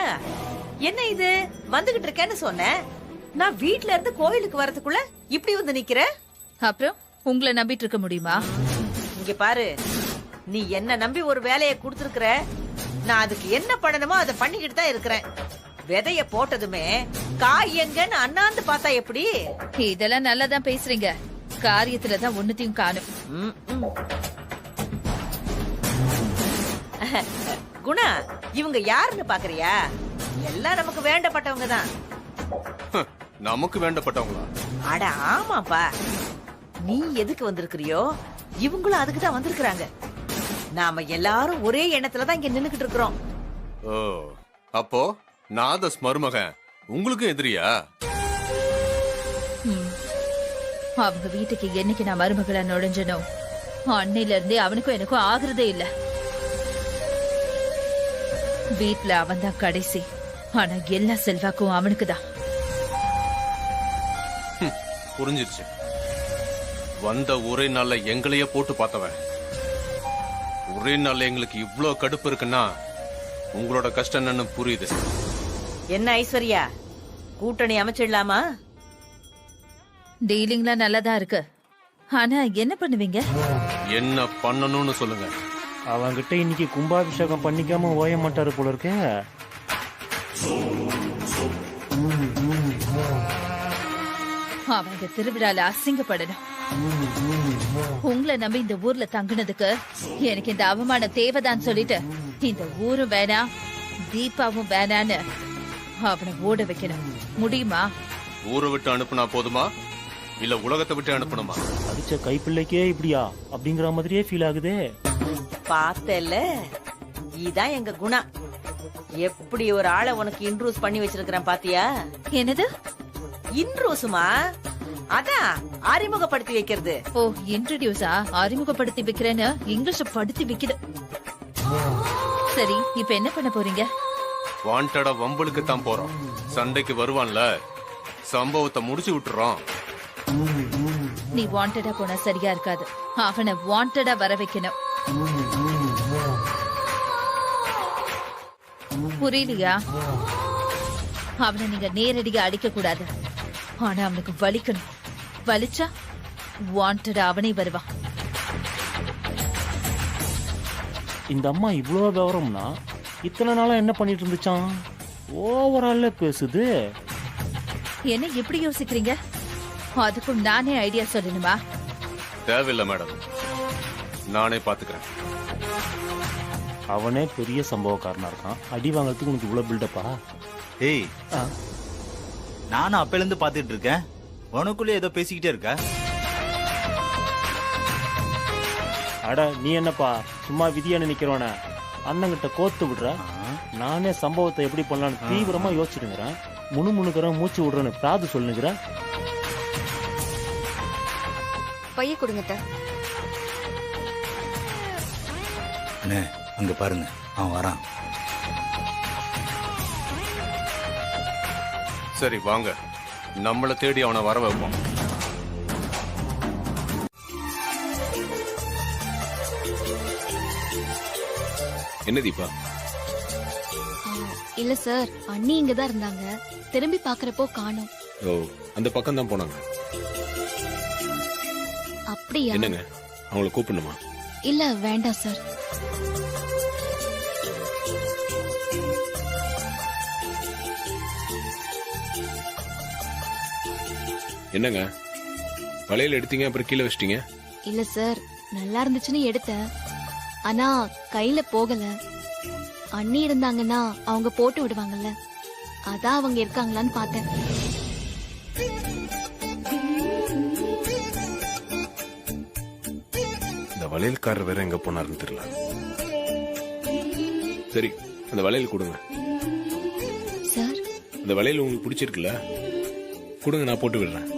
என்ன இது வந்துகிட்டு இருக்கேன்னு சொன்னேன். நான் வீட்ல இருந்து கோயிலுக்கு வரதுக்குள்ள இப்படி வந்து நிக்கிற. அப்புறம் உங்களை நம்பிட்டு இருக்க முடியுமா? இங்க பாரு, நீ என்ன நம்பி ஒரு வேலையை கொடுத்துருக்குற. நான் அதுக்கு என்ன பண்ணணுமோ அதை பண்ணிக்கிட்டு தான் இருக்கிறேன். விதைய போட்டதுமே காய் எங்கன்னு அண்ணாந்து பார்த்தா எப்படி? இதெல்லாம் நல்லாதான் பேசுறீங்க, காரியத்துலதான் ஒண்ணுத்தையும் காணும். குணா, இவங்க யாருன்னு பாக்குறியா? எல்லாம் நமக்கு வேண்டப்பட்டவங்க தான். நமக்கு வேண்டப்பட்டவங்களா? அட ஆமாப்பா, நீ எதுக்கு வந்திருக்கிறியோ இவங்களும் அதுக்கு தான் வந்திருக்கிறாங்க. நாம எல்லாரும் ஒரே எண்ணத்துல தான் இங்க நின்னுகிட்டு இருக்கிறோம். ஓ, அப்போ நாதஸ் மருமகன் உங்களுக்கு எதிரியா? அவங்க வீட்டுக்கு என்னைக்கு நான் மருமகளா நுழைஞ்சனோ அன்னையில இருந்தே அவனுக்கும் எனக்கும் ஆகுறதே இல்ல. வீட்டுல அவன் தான் கடைசி, ஆனா எல்லா செல்வாக்கும் அவனுக்கு தான். புரிஞ்சிருச்சு. வந்த ஒரே நாள்ல எங்களையே போட்டு பார்த்தவன். ஒரே நாள்ல எங்களுக்கு இவ்ளோ கடுப்பு இருக்குன்னா உங்களோட கஷ்டம் என்னன்னு புரியுது. என்ன ஐஸ்வர்யா, கூட்டணி அமைச்சிடலாமா? டீலிங்லாம் நல்லதா இருக்கு, ஆனா என்ன பண்ணுவீங்க? என்ன பண்ணணும்னு சொல்லுங்க. அவங்கிட்ட இன்னைக்கு கும்பாபிஷேகம் பண்ணிக்காம ஓய மாட்டாரு போல இருக்க. அவன் இந்த திருவிழால அசிங்கப்படணும். உங்களை நம்பி இந்த ஊர்ல தங்குனதுக்கு எனக்கு இந்த அவமானம் தேவைதான் சொல்லிட்டு இந்த ஊரும் வேணாம் தீபாவும் வேணான்னு அவனை ஓட வைக்கணும். முடியுமா? ஊரை விட்டு அனுப்புனா போதுமா, இல்ல உலகத்தை விட்டு அனுப்பணுமா? அடிச்ச கைப்பிள்ளைக்கே இப்படியா அப்படிங்கிற மாதிரியே ஃபீல் ஆகுதே. பார்த்தல, இதான் எங்க குணா. எப்படி ஒரு ஆளை உனக்கு இன்ட்ரூஸ் பண்ணி வச்சிருக்கிறேன் பாத்தியா? என்னது இன்ட்ரூஸ்மா? அதான் அறிமுகப்படுத்தி வைக்கிறது. ஓ, இன்ட்ரோடியூஸா? அறிமுகப்படுத்தி வைக்கிறேன்னு இங்கிலீஷ் படுத்தி வைக்குது. சரி, இப்ப என்ன பண்ண போறீங்க? வாண்டடா வம்பளுக்கு தான் போறோம். சண்டைக்கு வருவான்ல, சம்பவத்தை முடிச்சு விட்டுறோம். நீ வாண்டடா போனா சரியா இருக்காது, அவனை வாண்டடா வர வைக்கணும். புரியலையா? அவனை நீங்க நேரடியா அடிக்க கூடாது, ஆனா அவனுக்கு வலிக்கணும். வலிச்சா வாண்டடா அவனே வருவான். இந்த அம்மா இவ்வளவு விவரம்னா இத்தனை நாளா என்ன பண்ணிட்டு இருந்துச்சான்? ஓவரால பேசுது. என்ன எப்படி யோசிக்கிறீங்க? அதுக்கும் நானே ஐடியா சொல்லணுமா? தேவையில்லை மேடம், நானே பாத்துக்கிறேன். அவனே பெரிய சம்பவக்காரனா இருக்கான், அடி வாங்கறதுக்கு உனக்கு இவ்வளவு பில்டப்பா? ஏய், நானும் அப்பையில இருந்து பாத்துட்டு இருக்கேன், உனக்குள்ளே ஏதோ பேசிக்கிட்டே இருக்க. அட நீ என்னப்பா சும்மா விதியா நினைக்கிறவன அண்ணங்கிட்ட கோத்து விடுற? நானே சம்பவத்தை எப்படி பண்ணலான்னு தீவிரமா யோசிச்சுக்கிறேன். முணுமுணுக்கிறேன், மூச்சு விடுறேன்னு பிராது சொல்லுங்கிற. பைய கொடுங்க. அண்ணே, அங்க பாருங்க, அவன் வரான். சரி வாங்க, நம்மள தேடி அவனை வர வைப்போம். என்ன தீபா, இல்ல சார், அண்ணி இங்க தான் இருந்தாங்க. திரும்பி பாக்குறப்போ காணோம். ஓ, அந்த பக்கம் தான் போனாங்க. அப்படியா? என்னங்க, அவங்கள கூப்பிடணுமா? இல்ல வேண்டாம் சார். என்னங்க, வளையல் எடுத்தீங்க அப்புறம் கீழே வச்சிட்டீங்க? இல்ல சார், நல்லா இருந்துச்சுன்னு எடுத்தேன். ஆனா கையில போகல. அண்ணி இருந்தாங்கன்னா அவங்க போட்டு விடுவாங்கல்ல, அதான் அவங்க இருக்காங்களான்னு பார்த்தேன். இந்த வளையல்காரர் வேற எங்க போனாருன்னு தெரியல. சரி, அந்த வளையல் கொடுங்க. சார், அந்த வளையல் உங்களுக்கு பிடிச்சிருக்குல்ல, கொடுங்க, நான் போட்டு விடுறேன்.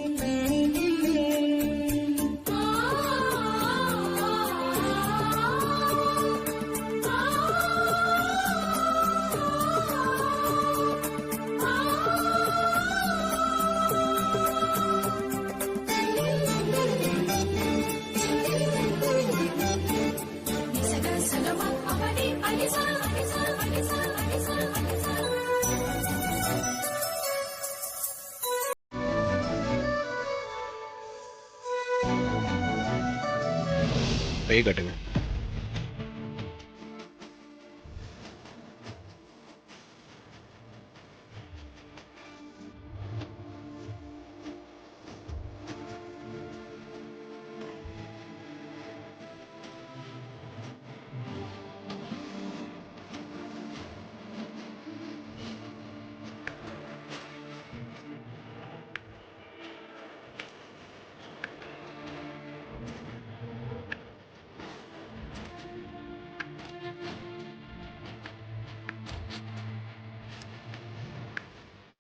பைய காட்டுங்க.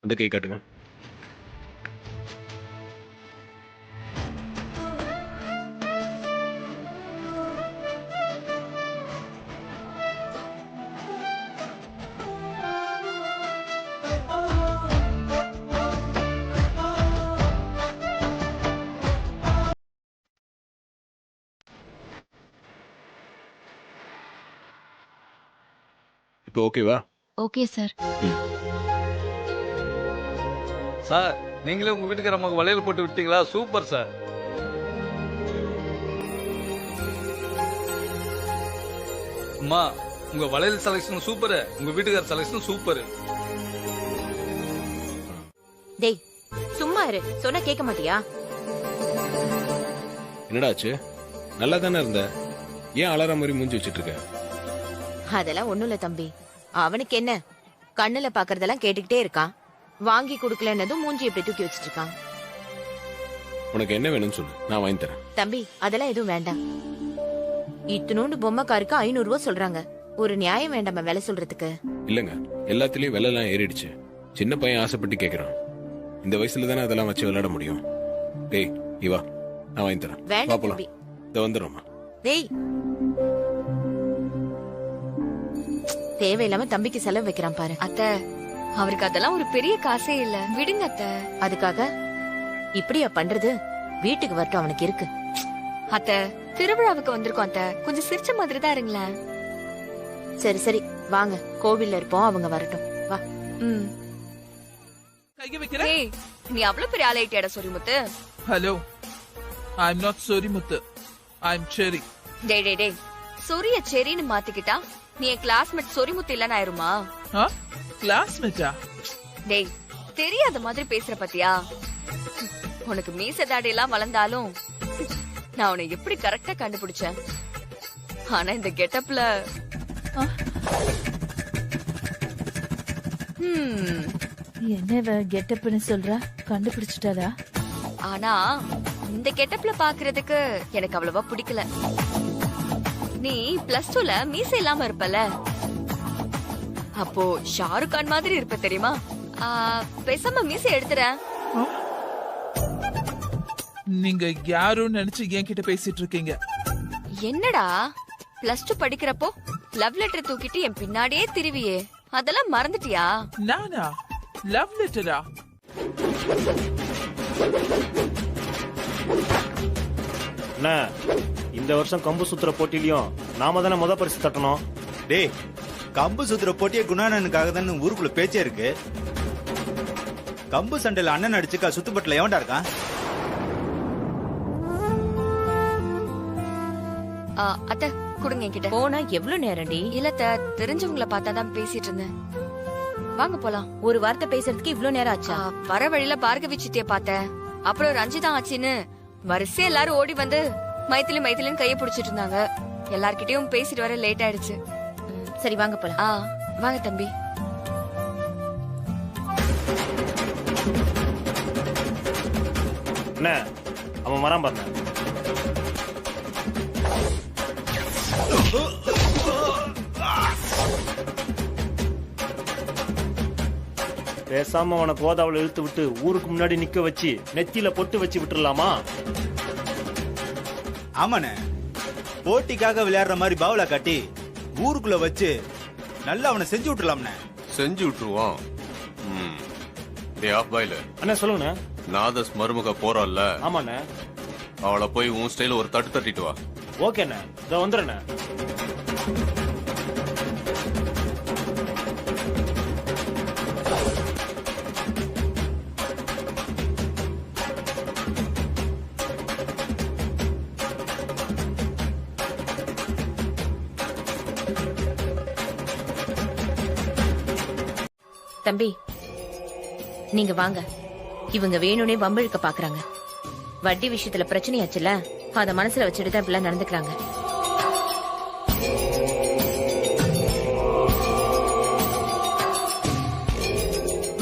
அந்த கை காட்டுங்க. இப்போ ஓகேவா? Okay sir. சார், நீங்களே உங்க வீட்டுக்கு நமக்கு வளையல் போட்டு விட்டீங்களா? Super sir. அம்மா, உங்க வளையல் செலக்ஷன் சூப்பர், உங்க வீட்டுக்கார செலக்ஷன் சூப்பர். டேய், சும்மா இரு, சொன்னா கேட்க மாட்டியா? என்னடாச்சு? நல்லா தானே இருந்த, ஏன் அலற மாதிரி மூஞ்சி வச்சிட்டு இருக்க? அதெல்லாம் ஒண்ணும் இல்ல தம்பி. அவனுக்கு என்ன, கண்ணுல பாக்குறதெல்லாம் கேட்டுக்கிட்டே இருக்கான். வாங்கி குடுக்கலன்னதும் மூஞ்சி எப்படி தூக்கி வச்சிட்டு இருக்கான். உனக்கு என்ன வேணும்னு சொல்லு, நான் வாங்கி தரேன். தம்பி, அதெல்லாம் எதுவும் வேண்டாம். இத்தனோண்டு பொம்மைக்காருக்கு 500 ரூபாய் சொல்றாங்க. ஒரு நியாயம் வேண்டாம விலை சொல்றதுக்கு? இல்லங்க, எல்லாத்துலயும் விலை எல்லாம் ஏறிடுச்சு. சின்ன பையன் ஆசைப்பட்டு கேக்குறான். இந்த வயசுல தானே அதெல்லாம் வச்சு விளையாட முடியும். டேய், இவா, நான் வாங்கி தரேன். வேண்டாம் தம்பி. இத வந்துடுறோமா? டேய், தேவையில்லாம தம்பிக்கு செலவு வைக்கிறான் பாரு. அத்தை, அவருக்கு அதெல்லாம் ஒரு பெரிய காசே இல்ல, விடுங்க அத்தை. அதுக்காக இப்படியா பண்றது? வீட்டுக்கு வரட்டும், அவனுக்கு இருக்கு. அத்தை, திருவிழாவுக்கு வந்திருக்கோம் அத்தை, கொஞ்சம் சிரிச்ச மாதிரி தான் இருங்களேன். சரி சரி, வாங்க, கோவில்ல இருப்போம், அவங்க வரட்டும். வா. ஏய், நீ அவ்வளவு பெரிய ஆளாயிட்டியாடா Sorimuthu. Hello, I am not Sorimuthu, I am Cherry. டேய் டேய் டேய், சொரிய செரின்னு மாத்திக்கிட்டா நீ என் கிளாஸ்மேட் சொரிமுத்து இல்லன்னு ஆயிருமா? கிளாஸ்மேட்டா? டேய், தெரியாத மாதிரி பேசுற பாத்தியா? உனக்கு மீச தாடி எல்லாம் வளர்ந்தாலும் நான் உன்னை எப்படி கரெக்டா கண்டுபிடிச்சேன். ஆனா இந்த கெட்டப்ல என்ன கெட்டப்னு சொல்றா? கண்டுபிடிச்சிட்டாரா? ஆனா இந்த கெட்டப்ல பாக்குறதுக்கு எனக்கு அவ்வளவா பிடிக்கல. நீ +2ல மீச இல்லாம இருப்பல, அப்போ ஷாருக் கான் மாதிரி இருப்ப தெரியுமா? பேசாம மீச எடுத்துறேன். நீங்க யாரும் நினைச்சு என்கிட்ட பேசிட்டு இருக்கீங்க? என்னடா, +2 படிக்கிறப்போ லவ் லெட்டர் தூக்கிட்டு என் பின்னாடியே திரிவியே, அதெல்லாம் மறந்துட்டியா? நானா? லவ் லெட்டரா? இந்த வருஷம் கம்பு சுத்துற போட்டிலையும் நாம தானே முத பரிசு தட்டணும். டேய், கம்பு சுத்துற போட்டியே குணானனுக்காக தான் ஊருக்குள்ள பேச்சே இருக்கு. கம்பு சண்டையில அண்ணன் அடிச்சுக்கா சுத்துப்பட்டுல எவன்டா இருக்கான்? அத்தை கொடுங்க என்கிட்ட. போனா எவ்வளவு நேரம்டி? இல்ல தெரிஞ்சவங்கள பார்த்தாதான் பேசிட்டு இருந்தேன். வாங்க போலாம். ஒரு வார்த்தை பேசுறதுக்கு இவ்ளோ நேரம் ஆச்சா? வர வழியில பார்கவி சித்திய பார்த்தேன். அப்புறம் ரஞ்சிதா ஆச்சின்னு வரிசை எல்லாரும் ஓடி வந்து மைத்திலின்னு கைய பிடிச்சிட்டு இருந்தாங்க. எல்லார்கிட்டயும் பேசிட்டு வர லேட் ஆயிடுச்சு. சரி வாங்க போலாம். வாங்க தம்பி. என்ன அவன் வரான் பாருங்க. பேசாம அவனை கோதாவில இழுத்து விட்டு ஊருக்கு முன்னாடி நிக்க வச்சு நெத்தியில பொட்டு வச்சு விட்டுறலாமா? ஆமாண்ணே, போட்டிக்காக விளையாடுற மாதிரி பாவலா காட்டி ஊருக்குள்ள வச்சு நல்லா அவனை செஞ்சு விட்டுலாம்ண்ணே. செஞ்சு விட்டுருவான். அண்ணா சொல்லுங்க. நாதஸ் மருமக போறாள்ல? ஆமாண்ணே. அவளை போய் உன் ஸ்டைல ஒரு தட்டு தட்டிட்டு வா. ஓகேண்ணே, இதோ வந்துடுறேண்ணே. தம்பி நீங்க வாங்க. இவங்க வேணும்னே வம்பிழுக்க பாக்குறாங்க. வட்டி விஷயத்துல பிரச்சனையாச்சுல, அத மனசுல வச்சுட்டு தான் இப்படிலாம் நடந்துக்கிறாங்க.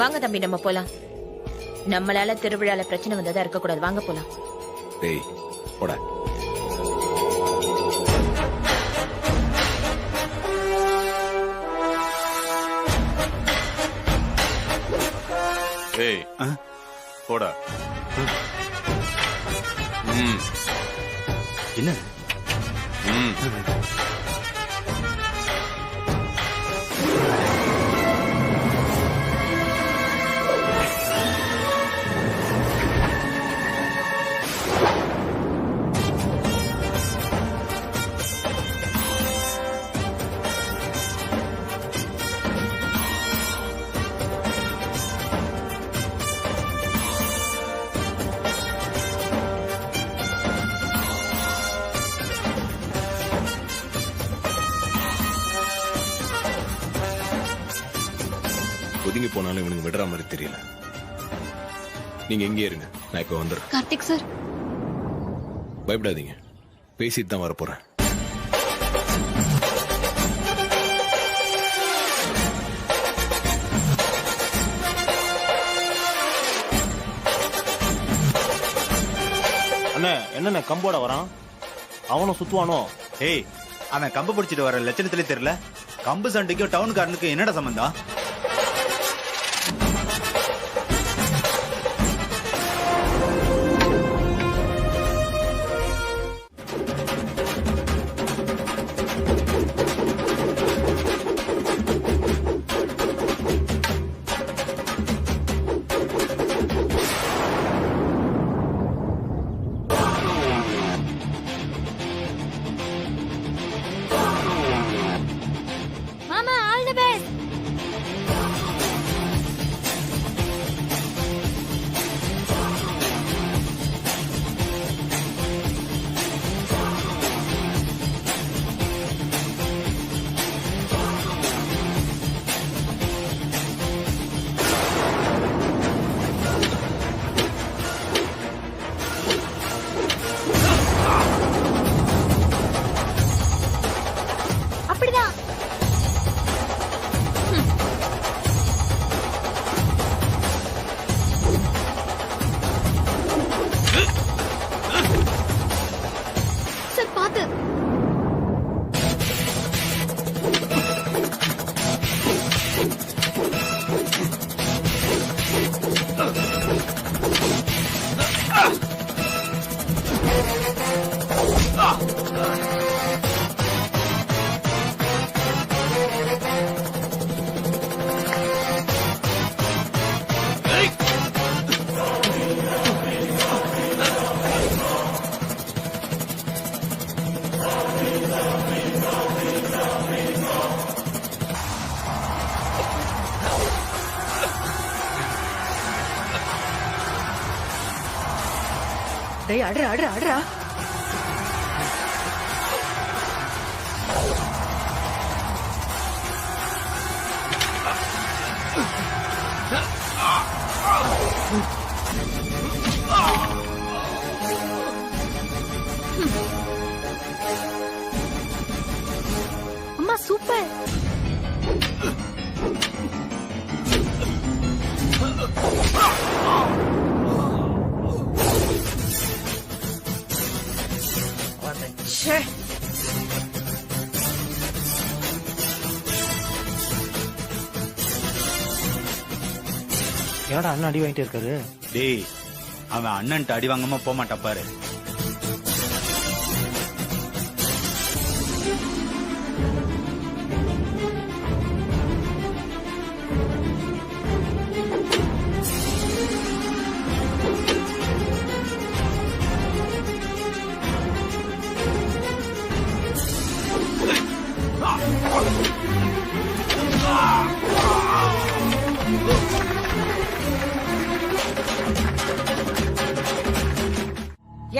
வாங்க தம்பி நம்ம போலாம். நம்மளால திருவிழால பிரச்சனை வந்ததா இருக்க கூடாது. வாங்க போலாம். டேய் போடா. ஏய் போடா. என்ன? ஒதுங்கி போனாலும் இவனுக்கு விடுற மாதிரி தெரியல. நீங்க எங்கே இருங்க, நான் இப்ப வந்துடுறேன். கார்த்திக் சார் பயப்படாதீங்க, பேசிட்டு தான் வரப்போறேன். அண்ணா என்னண்ணே கம்போட வரான்? அவனும் சுத்துவானோ? ஏய், அவன் கம்பு பிடிச்சிட்டு வர லட்சணத்திலே தெரியல. கம்பு சண்டைக்கும் டவுன்காரனுக்கு என்னடா சம்பந்தம்? மாமா ஆல் தி பெஸ்ட். அப்படிதான். சார் பாத்து. டேய் அட்ரா அட்ரா அட்ரா. அம்மா சூப்பர். ச்சே. ஏடா அண்ணன் அடி வாங்கிட்டே இருக்காரு. டேய் அவன் அண்ணன்ட்ட அடி வாங்காம போக மாட்டா பாரு.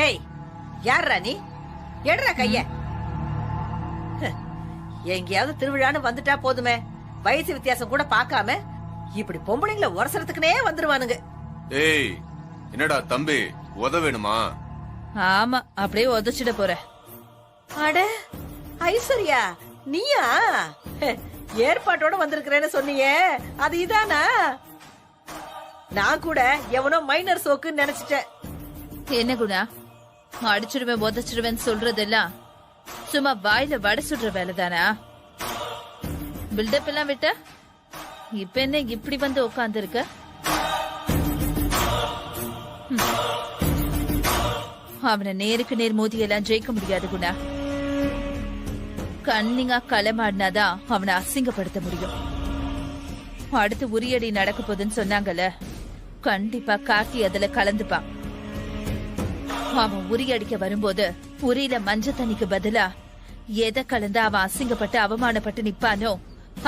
ஏய் யார்ரா நீ? எடுறா கைய. எங்கேயாவது திருவிழான்னு வந்துட்டா போதுமே, வயசு வித்தியாசம் கூட பாக்காம இப்படி பொம்பளைங்களை உரசறதுக்குனே வந்துருவானுங்க. ஏய் என்னடா தம்பி உத வேணுமா? ஆமா, அப்படியே உதச்சிட போற. அட ஐஸ்வர்யா நீயா? ஏற்பாட்டோட வந்திருக்கிறேன்னு சொன்னியே, அது இதானா? நான் கூட எவனோ மைனர் சோக்குன்னு நினைச்சிட்டேன். என்ன குணா, அடிச்சிடுவேன் உதச்சிடுவேன் சொல்றதெல்லாம் சும்மா வாயில வடை சுடுற வேலை தானா? பில்டப் எல்லாம் விட்ட இப்ப என்ன இப்படி வந்து உட்கார்ந்து இருக்க? அவனை நேருக்கு நேர் மோதி எல்லாம் ஜெயிக்க முடியாது குணா. கண்ணிங்கா களமாடினாதான் அவனை அசிங்கப்படுத்த முடியும். அடுத்து உரியடி நடக்க போதுன்னு சொன்னாங்கல்ல, கண்டிப்பா கார்த்தி அதுல கலந்துப்பான். அவன் உரியடிக்க வரும்போது உரியில மஞ்சள் தண்ணிக்கு பதிலா எதை கலந்து அவன் அசிங்கப்பட்டு அவமானப்பட்டு நிப்பானோ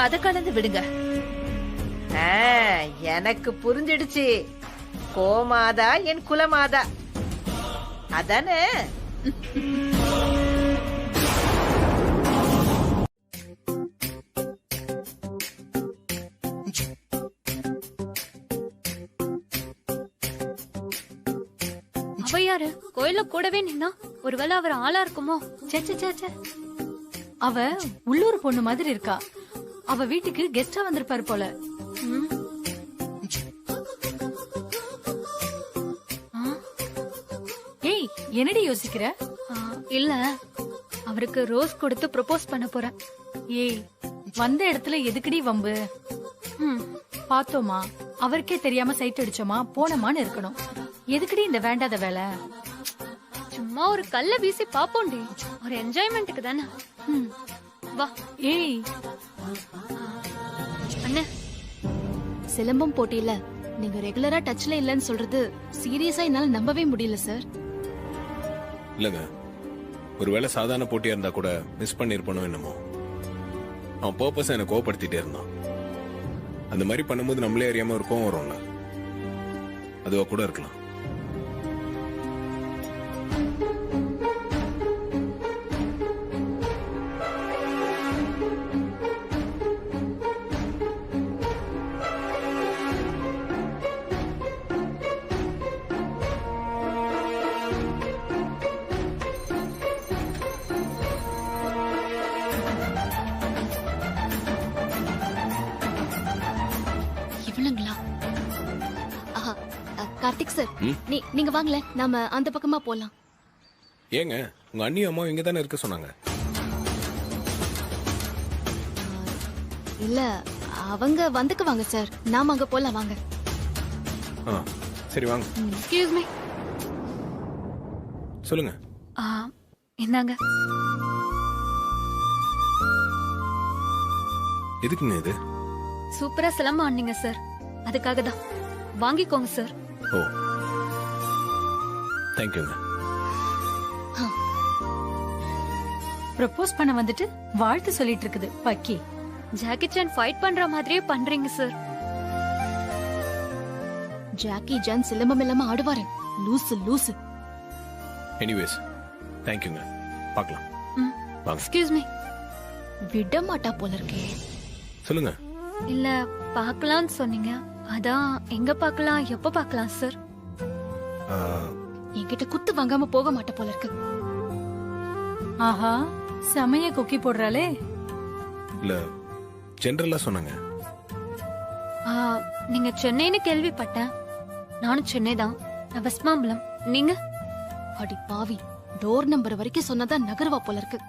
அத கலந்து விடுங்க. எனக்கு புரிஞ்சிடுச்சு. கோமாதா என் குலமாதா அதானே? அவ யாரு? கோயில கூடவே நின்னா, ஒருவேளை அவர் ஆளா இருக்குமோ? சே அவ உள்ளூர் பொண்ணு மாதிரி இருக்கா. அவ வீட்டுக்கு கெஸ்டா வந்திருப்பாரு போல. ஏய் என்னடி யோசிக்கிற? இல்ல, அவருக்கு ரோஸ் கொடுத்து ப்ரொபோஸ் பண்ண போறேன். ஏய் வந்த இடத்துல எதுக்குடி வம்பு? பாத்தோமா, அவருக்கே தெரியாம சைட் அடிச்சோமா போனோமான்னு இருக்கணும். எதுக்குடி இந்த வேண்டாத வேலை? சும்மா ஒரு கல்ல வீசி பாப்போண்டி, ஒரு என்ஜாய்மெண்ட்டுக்கு தானே. வா. ஏய் அண்ணே, சிலம்பம் போட்டியில நீங்க ரெகுலரா டச்ல இல்லன்னு சொல்றது சீரியஸா என்னால நம்பவே முடியல சார். இல்லங்க, ஒருவேளை சாதாரண போட்டியா இருந்தா கூட மிஸ் பண்ணிருப்பனோ என்னமோ. அவன் பர்பஸ் என்ன கோவப்படுத்திட்டே இருந்தான். அந்த மாதிரி பண்ணும்போது நம்மளே அறியாம ஒரு கோவம் வரும்ல, அதுவா கூட இருக்கலாம். இவனுங்களா? கார்த்திக் சார், நீங்க வாங்கல, நாம அந்த பக்கமா போலாம். ஏங்க, உங்க அண்ணி அம்மா இங்க தானே இருக்க சொன்னாங்க. இல்ல, அவங்க வந்துக்குவாங்க சார், நாம அங்க போலாம் வாங்க. சரி வாங்க. Excuse me. சொல்லுங்க. என்னங்க? எதுக்குங்க இது? சூப்பரா சிலம்பம் ஆனீங்க சார், அதுக்காக தான். வாங்கிக்கோங்க சார். ஓ, தேங்க்யூங்க. ப்ரொபோஸ் பண்ண வந்துட்டு வாழ்த்து சொல்லிட்டு இருக்குது பக்கி. ஜாக்கி சான் ஃபைட் பண்ற மாதிரியே பண்றீங்க சார். ஜாக்கி சான் சிலம்பம் இல்லாம ஆடுவாரு. லூசு லூசு. எனிவேஸ் தேங்க்யூங்க, பார்க்கலாம். வாங்க. Excuse me. விட மாட்டா போல இருக்கே. சொல்லுங்க. இல்ல பார்க்கலாம்னு சொன்னீங்க, அதான் எங்க பார்க்கலாம், எப்ப பார்க்கலாம் சார்? என்கிட்ட குத்து வாங்காம போக மாட்ட போல இருக்கு. ஆஹா, சமய கொக்கி போடுறாளே. இல்ல ஜெனரலா சொன்னாங்க. நீங்க சென்னைன்னு கேள்விப்பட்டேன். நானும் சென்னை தான். நான் வெஸ்ட் மாம்பலம். நீங்க? அடி பாவி, டோர் நம்பர் வரைக்கும் சொன்னதான் நகர்வா போல இருக்கு.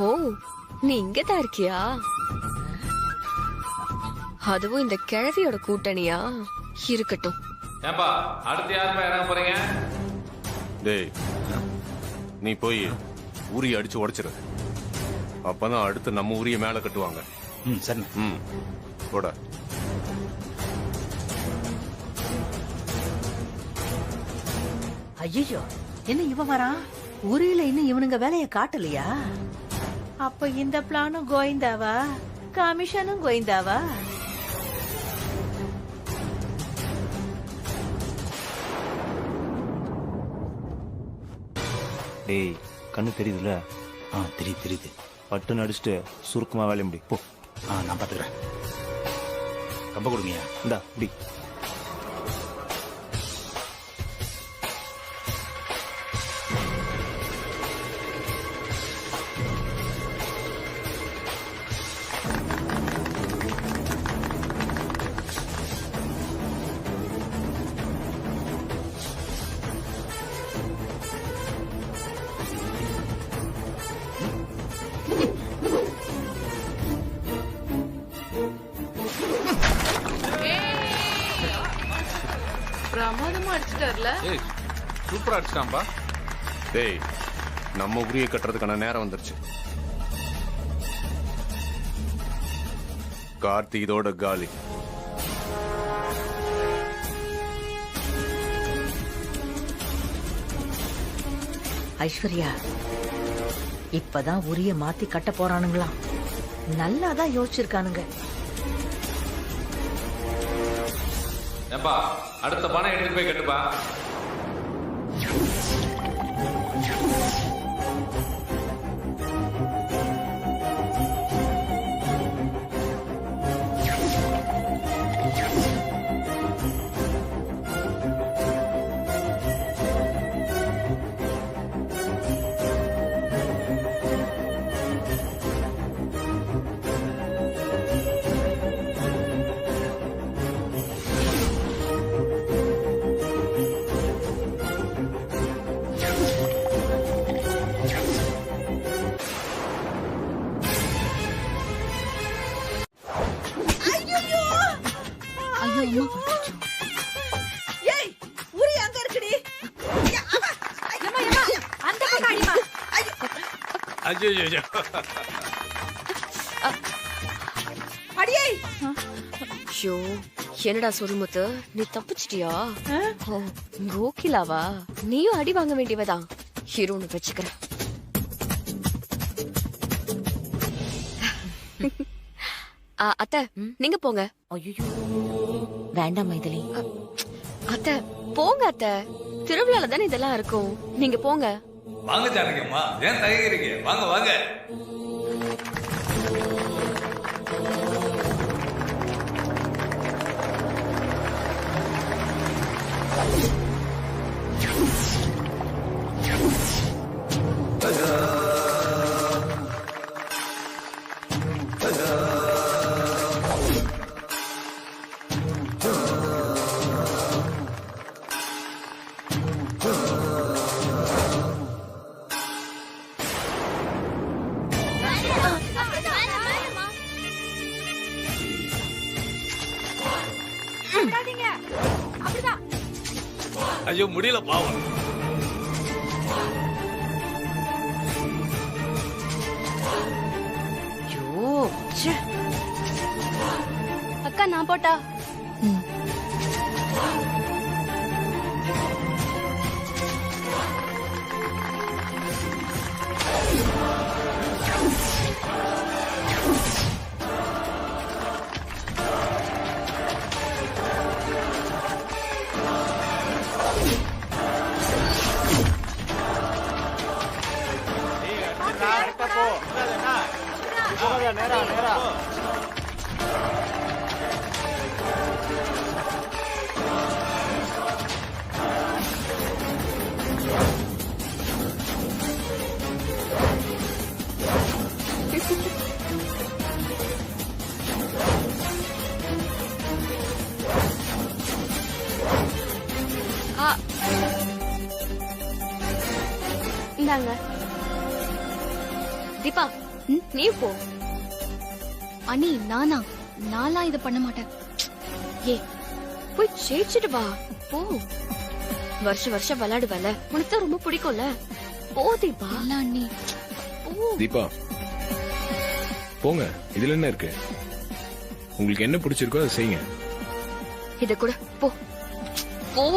ஓ, நீ இங்கதான் இருக்கியா? அதுவும் இந்த கிழவியோட கூட்டணியா? இருக்கட்டும். ஏப்பா அடுத்து யாருப்பா இறங்க போறீங்க? டேய், நீ போய் ஊரிய அடிச்சு உடைச்சிரு. அப்பதான் அடுத்து நம்ம ஊரிய மேல கட்டுவாங்க. சரி. போட. ஐயோ, என்ன இவன் வரான்? ஊரில இன்னும் இவனுங்க வேலைய காட்டலையா? அப்ப இந்த பிளானும் கோயிந்தாவா, கமிஷனும் கோயிந்தாவா? டேய், கண்ணு தெரியுதுல? தெரியுது. பட்டு நடிச்சுட்டு சுருக்கமா வேலைய முடி போ. நான் பாத்துக்கிறேன். கம்ப கொடுங்க. இந்தா இப்படி. பிரமாதமா அடிச்சிட்டார்ல. ஏய், சூப்பரா அடிச்சிட்டான்பா. டேய், நம்ம உரிய கட்டுறதுக்கான நேரம் வந்துருச்சு. கார்த்தி இதோட காலி. ஐஸ்வர்யா, இப்பதான் உரிய மாத்தி கட்ட போறானுங்களாம். நல்லாதான் யோசிச்சிருக்கானுங்க. ஏப்பா அடுத்த பணம் எடுத்துட்டு போய் கட்டுப்பா. ஏய், உரி அங்க இருக்குடி. அந்த பக்கம் அடிமா. ஐயோ, அடியே. ஐயோ, என்னடா சொருமுத்து, நீ தப்பிச்சிட்டியா? கோகிலாவா? நீயும் அடி வாங்க வேண்டியவதான். ஹீரோன்னு வச்சுக்கிறேன். அத்தை, நீங்க போங்க. ஐயோ வேண்டாம் மைதிலி. அத்தை போங்க அத்தை, திருவிழால தானே இதெல்லாம் இருக்கும். நீங்க போங்க. வாங்க ஜானகியம்மா, ஏன் தயங்குறீங்க? வாங்க வாங்க. ஐயோ முடியல பாவம். அக்கா நான் போட்டா? இந்தாங்க தீபா, நீ போ. அண்ணி நான்லாம் இத பண்ண மாட்டேன். ஏ போய் ஜெயிச்சுட்டு வா போ. வருஷம் விளையாடுவல, உனக்கு தான் ரொம்ப பிடிக்கும்ல. போ தீபா. இல்ல அண்ணி. தீபா போங்க, இதுல என்ன இருக்கு? உங்களுக்கு என்ன பிடிச்சிருக்கோ அதை செய்யுங்க. இத கூட போ போ.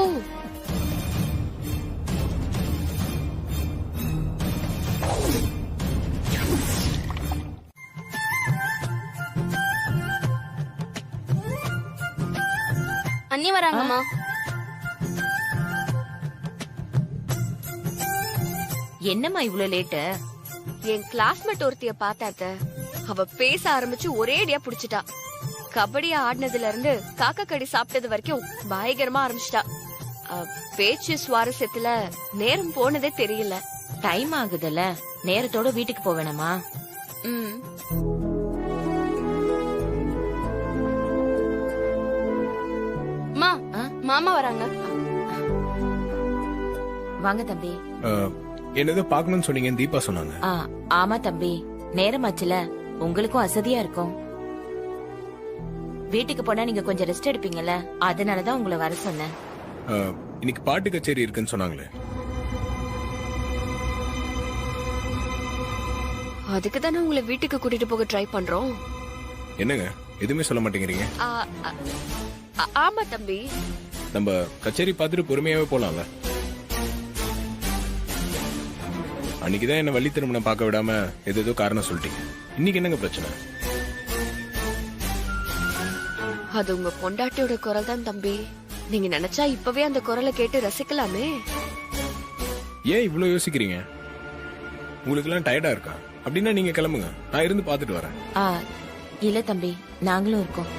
அண்ணி வராங்கம்மா. என்னம்மா இவ்வளவு லேட்டு? என் கிளாஸ்மேட் ஒருத்திய பார்த்தாத்த, அவ பேச ஆரம்பிச்சு ஒரே அடியா புடிச்சிட்டா. கபடியா ஆடினதுல இருந்து காக்கா கடி சாப்பிட்டது வரைக்கும் பயங்கரமா ஆரம்பிச்சிட்டா. பேச்சு சுவாரஸ்யத்துல நேரம் போனதே தெரியல. டைம் ஆகுதுல்ல, நேரத்தோட வீட்டுக்கு போவேணாமா? மாமா வராங்க. வாங்க தம்பி. என்னதோ பாக்கணும்னு சொன்னீங்க, தீபா சொன்னாங்க. ஆமா தம்பி, நேரமாச்சுல, உங்களுக்கும் அசதியா இருக்கும். வீட்டுக்கு போனா நீங்க கொஞ்சம் ரெஸ்ட் எடுப்பீங்கல்ல, அதனாலதான் உங்களை வர சொன்னேன். இன்னைக்கு பாட்டு கச்சேரி இருக்குன்னு சொன்னாங்களே. அதுக்கு தானே உங்களை வீட்டுக்கு கூட்டிட்டு போக ட்ரை பண்றோம். என்னங்க எதுவுமே சொல்ல மாட்டேங்கிறீங்க? ஆமா தம்பி, நம்ம கச்சேரி பார்த்துட்டு பொறுமையாவே போலாம்ல. அன்னைக்குதான் என்ன வள்ளி திருமணம் பார்க்க விடாம ஏதோ காரணம் சொல்லிட்டீங்க. இன்னைக்கு என்னங்க பிரச்சனை? அது உங்க பொண்டாட்டியோட குரல் தான் தம்பி. நீங்க நினைச்சா இப்பவே அந்த குரலை கேட்டு ரசிக்கலாமே. ஏன் இவ்வளவு யோசிக்கிறீங்க? உங்களுக்கு எல்லாம் டயர்டா இருக்கா? அப்படின்னா நீங்க கிளம்புங்க, நான் இருந்து பாத்துட்டு வரேன். இல்ல தம்பி, நாங்களும் இருக்கோம்.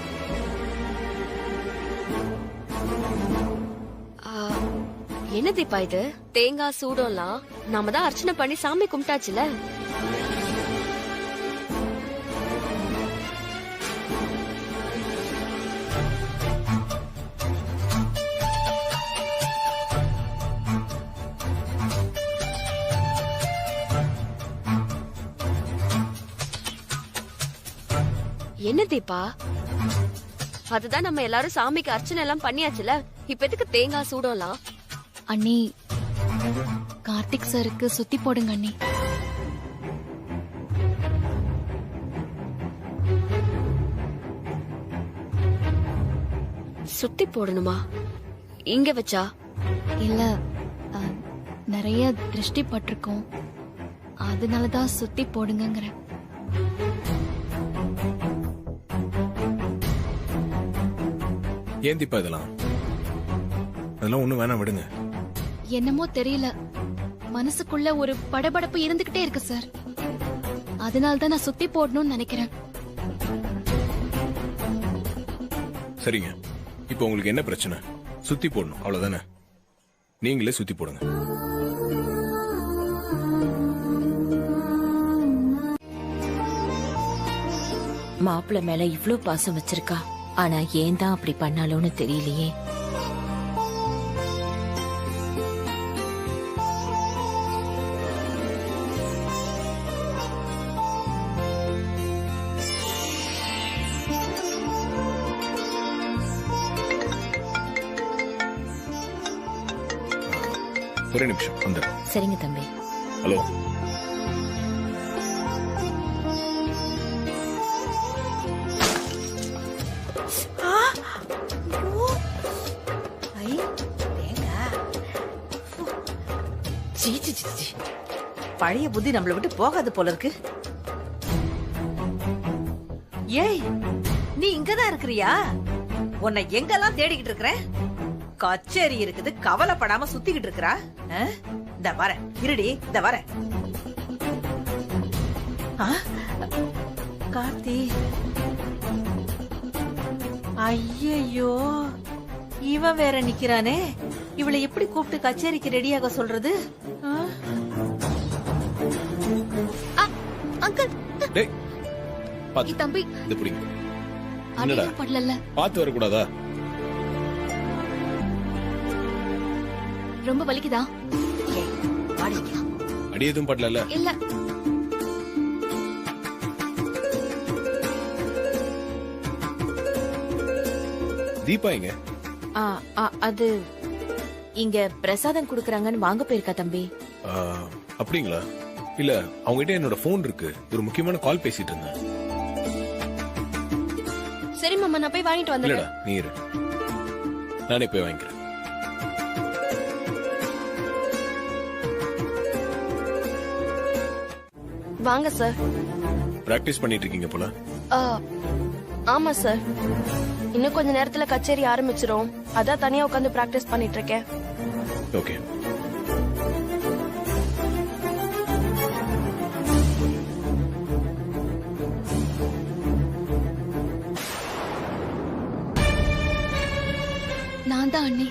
என்ன தீபா இது? தேங்காய் சூடம்லாம் நாம தான் அர்ச்சனை பண்ணி சாமி கும்பிட்டாச்சுல. என்ன தீபா, அதுதான் நம்ம எல்லாரும் சாமிக்கு அர்ச்சனை எல்லாம் பண்ணியாச்சுல, இப்ப எதுக்கு தேங்காய் சூடம்லாம்? அண்ணி, கார்த்திக் சாருக்கு சுத்தி போடுங்க அண்ணி. சுத்தி போடணுமா? இங்க வச்சா? இல்ல, நிறைய திருஷ்டி பட்டிருக்கோம், அதனாலதான் சுத்தி போடுங்கங்கறேன். ஏன் தீபா இதெல்லாம்? அதெல்லாம் ஒண்ணும் வேணாம், விடுங்க. என்னமோ தெரியல, மனசுக்குள்ள ஒரு படபடப்பு இருந்துகிட்டே இருக்கு சார். அதனாலதான் நான் சுத்தி போடணும்னு நினைக்கிறேன். சரிங்க, இப்போ உங்களுக்கு என்ன பிரச்சனை? சுத்தி போடணும் அவ்வளவுதானே? நீங்களே சுத்தி போடுங்க. மாப்பிள்ள மேல இவ்ளோ பாசம் வச்சிருக்கா, ஆனா ஏன் தான் அப்படி பண்ணாலோன்னு தெரியலையே. ஒரு நிமிஷம் வந்து. சரிங்க தம்பி. ஹலோ, சீ, சீ, சீ, சீ. பழைய புத்தி நம்மள விட்டு போகாது போல இருக்கு. ஏய், நீ இங்கதான் இருக்கிறியா? உன்னை எங்கெல்லாம் தேடிக்கிட்டு இருக்கிறேன். கச்சேரி இருக்குது, கவலைப்படாம சுத்திக்கிட்டு இருக்கிறா. இந்த வரேன், இருடி, இந்த வரேன். கார்த்தி, ஐயோ, இவன் வேற நிக்கிறானே. இவளை எப்படி கூப்பிட்டு கச்சேரிக்கு ரெடியாக சொல்றது? அங்கிள் டேய் பாத்து தம்பி இது புடிங்க. அடியே படலல்ல. பாத்து வர கூடாதா? ரொம்ப வலிக்குதா? அடி எதுவும் படலல்ல? இல்ல. தீபா எங்க? அது இங்க பிரசாதம் குடுக்கறாங்கன்னு வாங்க போயிருக்கா தம்பி. அப்படிங்களா? இல்ல, அவங்க கிட்ட என்னோட போன் இருக்கு. ஒரு முக்கியமான கால் பேசிட்டு இருந்தேன். சரி மாமா, நான் போய் வாங்கிட்டு வந்துடுறேன். இல்லடா, நீ இரு, நானே போய் வாங்கிக்கிறேன். வாங்க சார். பிராக்டிஸ் பண்ணிட்டு இருக்கீங்க போல. ஆமா சார், இன்னும் கொஞ்ச நேரத்துல கச்சேரி ஆரம்பிச்சிரும். அதான் தனியா உட்காந்து பிராக்டிஸ் பண்ணிட்டு இருக்கேன். ஓகே. நான் தான் அண்ணி.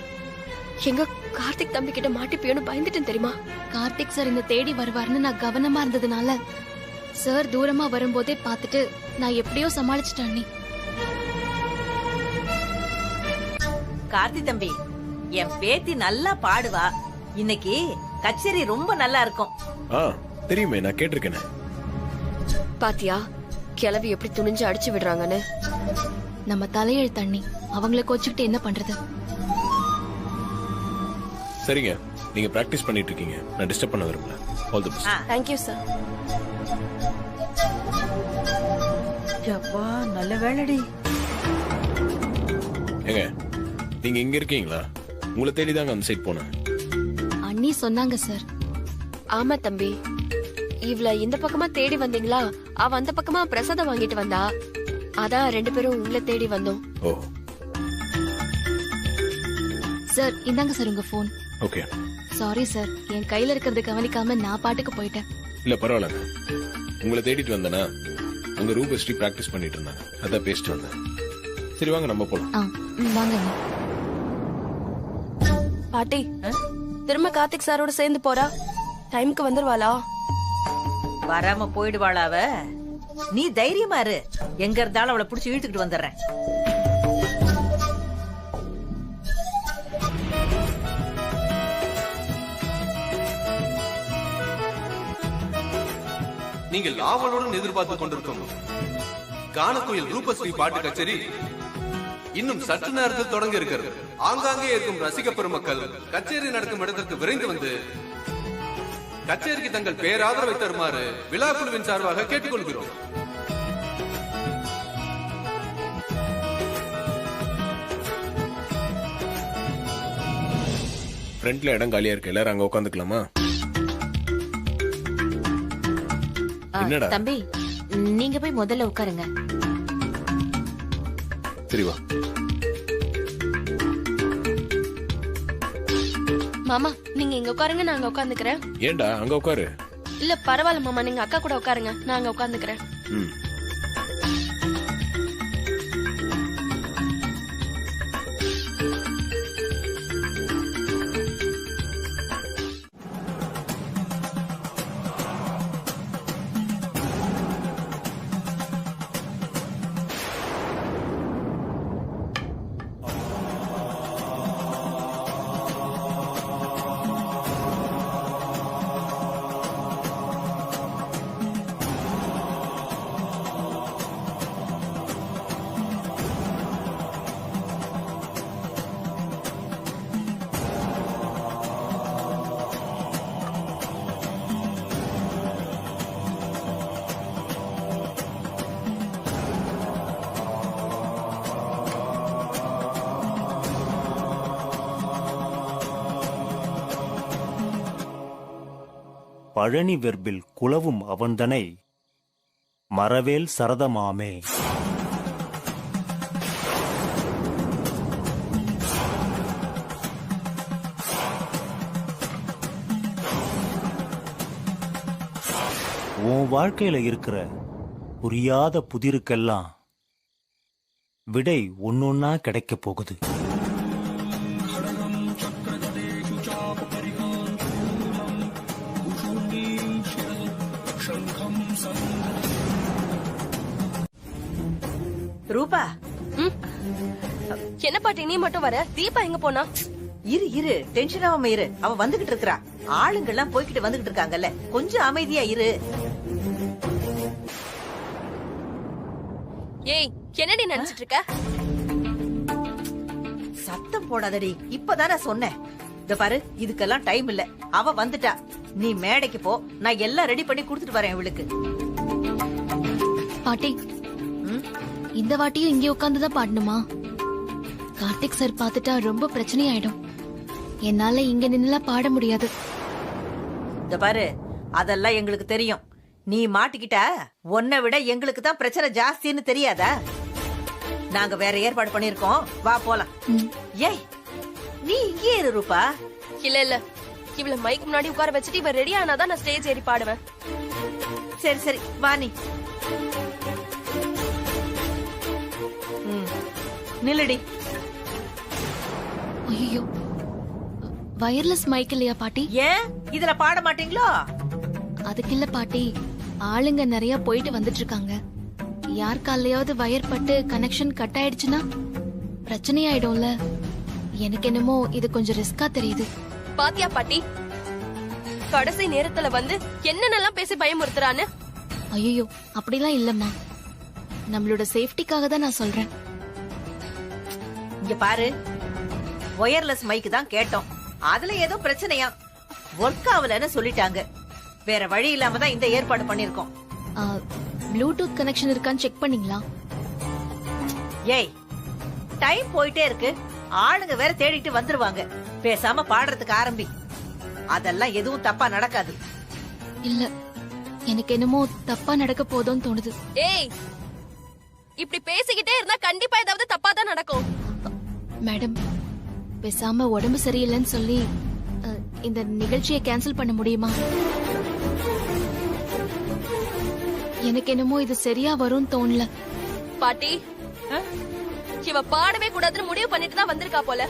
எங்க கார்த்திக் தம்பி கிட்ட மாட்டிப்பியோன்னு பயந்துட்டேன் தெரியுமா? கார்த்திக் சார் இந்த தேடி வருவாருன்னு நான் கவனமா இருந்ததுனால சார் தூரமா வரும்போதே பார்த்துட்டு நான் எப்படியோ சமாளிச்சிட்டேன் அண்ணி. கார்த்தி தம்பி, என் பேத்தி நல்லா பாடுவா. இன்னைக்கு கச்சேரி ரொம்ப நல்லா இருக்கும். தெரியுமே, நான் கேட்டிருக்கேன். பாத்தியா கிளவி எப்படி துணிஞ்சு அடிச்சு விடுறாங்கன்னு. நம்ம தலையெழுத்து அண்ணி, அவங்கள கோச்சுக்கிட்டு என்ன பண்றது? சரிங்க, நீங்க பிராக்டிஸ் பண்ணிட்டு இருக்கீங்க. நான் டிஸ்டர்ப் பண்ண விரும்பல. All the best. Thank you sir. அப்பா, நல்ல வேலைடி. ஏங்க, நீங்க இங்க இருக்கீங்களா? உங்களை தேடி தாங்க அந்த சைட் போனேன். அண்ணி சொன்னாங்க சார். ஆமா தம்பி, இவள இந்த பக்கமா தேடி வந்தீங்களா? அவ அந்த பக்கமா பிரசாதம் வாங்கிட்டு வந்தா. அதான் ரெண்டு பேரும் உங்களை தேடி வந்தோம். ஓ சார், இந்தாங்க சார் உங்க போன். ஓகே. சாரி சார், என் கையில இருக்கிறது கவனிக்காம நான் பாட்டுக்கு போயிட்டேன். இல்ல பரவாயில்லங்க. உங்களை தேடிட்டு வந்தேனா, அங்க ரூபஸ்ரீ பிராக்டிஸ் பண்ணிட்டு இருந்தாங்க. அதான் பேசிட்டு வந்தேன். சரி வாங்க, நம்ம போலாம். வாங்க. பாட்டி, திரும்ப கார்த்திக் சாரோட சேர்ந்து போறா. டைமுக்கு வந்துருவாளா? வராம போயிடுவாளா அவ? நீ தைரியமா இரு. எங்க இருந்தாலும் அவளை புடிச்சு இழுத்துக்கிட்டு வந்துடுறேன். நீங்கள் ஆவலுடன் எதிர்பார்த்துக் கொண்டிருக்கும் கானக்குயில் ரூபஸ்ரீ பாட்டு கச்சேரி இன்னும் சற்று நேரத்தில் தொடங்க இருக்கிறது. ஆங்காங்கே இருக்கும் ரசிக பெருமக்கள் கச்சேரி நடக்கும் இடத்திற்கு விரைந்து வந்து கச்சேரிக்கு தங்கள் பேராதரவை தருமாறு விழா குழுவின் சார்பாக கேட்டுக்கொள்கிறோம். ஃப்ரண்ட்ல இடம் காலியா இருக்கு. எல்லாரும் அங்க உட்காந்துக்கலாமா? என்னடா தம்பி, நீங்க போய் முதல்ல உட்காருங்க. சரி வா. மாமா, நீங்க இங்க உட்காருங்க, நான் அங்க உட்காந்துக்கிறேன். ஏண்டா அங்க உட்காரு. இல்ல பரவாயில்ல மாமா, நீங்க அக்கா கூட உட்காருங்க, நான் அங்க உட்காந்துக்கிறேன். பழனி வெர்பில் குலவும் அவன்தனை மறவேல் சரதமாமே. உன் வாழ்க்கையில இருக்கிற புரியாத புதிருக்கெல்லாம் விடை ஒன்னொன்னா கிடைக்க போகுது. ரூபா, என்ன பாட்டி நீ மட்டும் வர? தீபா எங்க போனா? இரு டென்ஷன் ஆகாம இரு. அவ வந்துகிட்டு இருக்கா. ஆளுங்க எல்லாம் போய்கிட்டு வந்துகிட்டு இருக்காங்கல்ல, கொஞ்சம் அமைதியா இரு. ஏய், என்னடி நினைச்சிட்டு இருக்க? சத்தம் போடாதடி, இப்பதானே சொன்னேன். இந்த பாரு, இதுக்கெல்லாம் டைம் இல்ல. அவ வந்துட்டா, நீ மேடைக்கு போ. நான் எல்லாம் ரெடி பண்ணி கொடுத்துட்டு வரேன் இவளுக்கு. பாட்டி, இந்த வாட்டியும் இங்கே உட்காந்துதான் பாடணுமா? கார்த்திக் சார் பாத்துட்டா ரொம்ப பிரச்சனை ஆயிடும். என்னால இங்க நின்னுலாம் பாட முடியாது. இந்த பாரு, அதெல்லாம் எங்களுக்கு தெரியும். நீ மாட்டிக்கிட்டா உன்னை விட எங்களுக்கு தான் பிரச்சனை ஜாஸ்தின்னு தெரியாதா? நாங்க வேற ஏற்பாடு பண்ணிருக்கோம், வா போலாம். ஏய், நீ இங்கே இரு ரூபா. இல்ல இவள மைக் முன்னாடி உட்கார வச்சுட்டு இவ ரெடி ஆனாதான் நான் ஸ்டேஜ் ஏறி பாடுவேன். சரி வா நீ. நில்லடி. ஐயோ, வயர்லெஸ் மைக் இல்லையா பாட்டி? ஏன் இதுல பாட மாட்டீங்களோ? அதுக்கு இல்ல பாட்டி, ஆளுங்க நிறைய போயிட்டு வந்துட்டு இருக்காங்க. யார் காலையாவது வயர் பட்டு கனெக்ஷன் கட் ஆயிடுச்சுன்னா பிரச்சனை ஆயிடும்ல. எனக்கு என்னமோ இது கொஞ்சம் ரிஸ்கா தெரியுது. பாத்தியா பாட்டி, கடைசி நேரத்துல வந்து என்னென்னலாம் பேசி பயமுறுத்துறான்னு. ஐயோ, அப்படிலாம் இல்லம்மா. நம்மளோட சேஃப்டிக்காக தான் நான் சொல்றேன். இங்க பாரு, ஒயர்லெஸ் மைக் தான் கேட்டோம். அதுல ஏதோ பிரச்சனையா, ஒர்க் ஆகலன்னு சொல்லிட்டாங்க. வேற வழி இல்லாம தான் இந்த ஏற்பாடு பண்ணிருக்கோம். ப்ளூடூத் கனெக்ஷன் இருக்கான்னு செக் பண்ணீங்களா? ஏய், டைம் போயிட்டே இருக்கு. ஆளுங்க வேற தேடிட்டு வந்துருவாங்க. பேசாம பாடுறதுக்கு ஆரம்பி. அதெல்லாம் எதுவும் தப்பா நடக்காது. இல்ல, எனக்கு என்னமோ தப்பா நடக்க போதும்னு தோணுது. ஏய், இப்படி பேசிக்கிட்டே இருந்தா கண்டிப்பா ஏதாவது தப்பா தான் நடக்கும். மேடம், பேசாம உடம்பு சரியில்லைன்னு சொல்லி இந்த நிகழ்ச்சியை கேன்சல் பண்ண முடியுமா? எனக்கு என்னமோ இது சரியா வரும்னு தோணல. பாட்டி, இவ பாடவே கூடாதுன்னு முடிவு பண்ணிட்டு தான் வந்திருக்கா போல.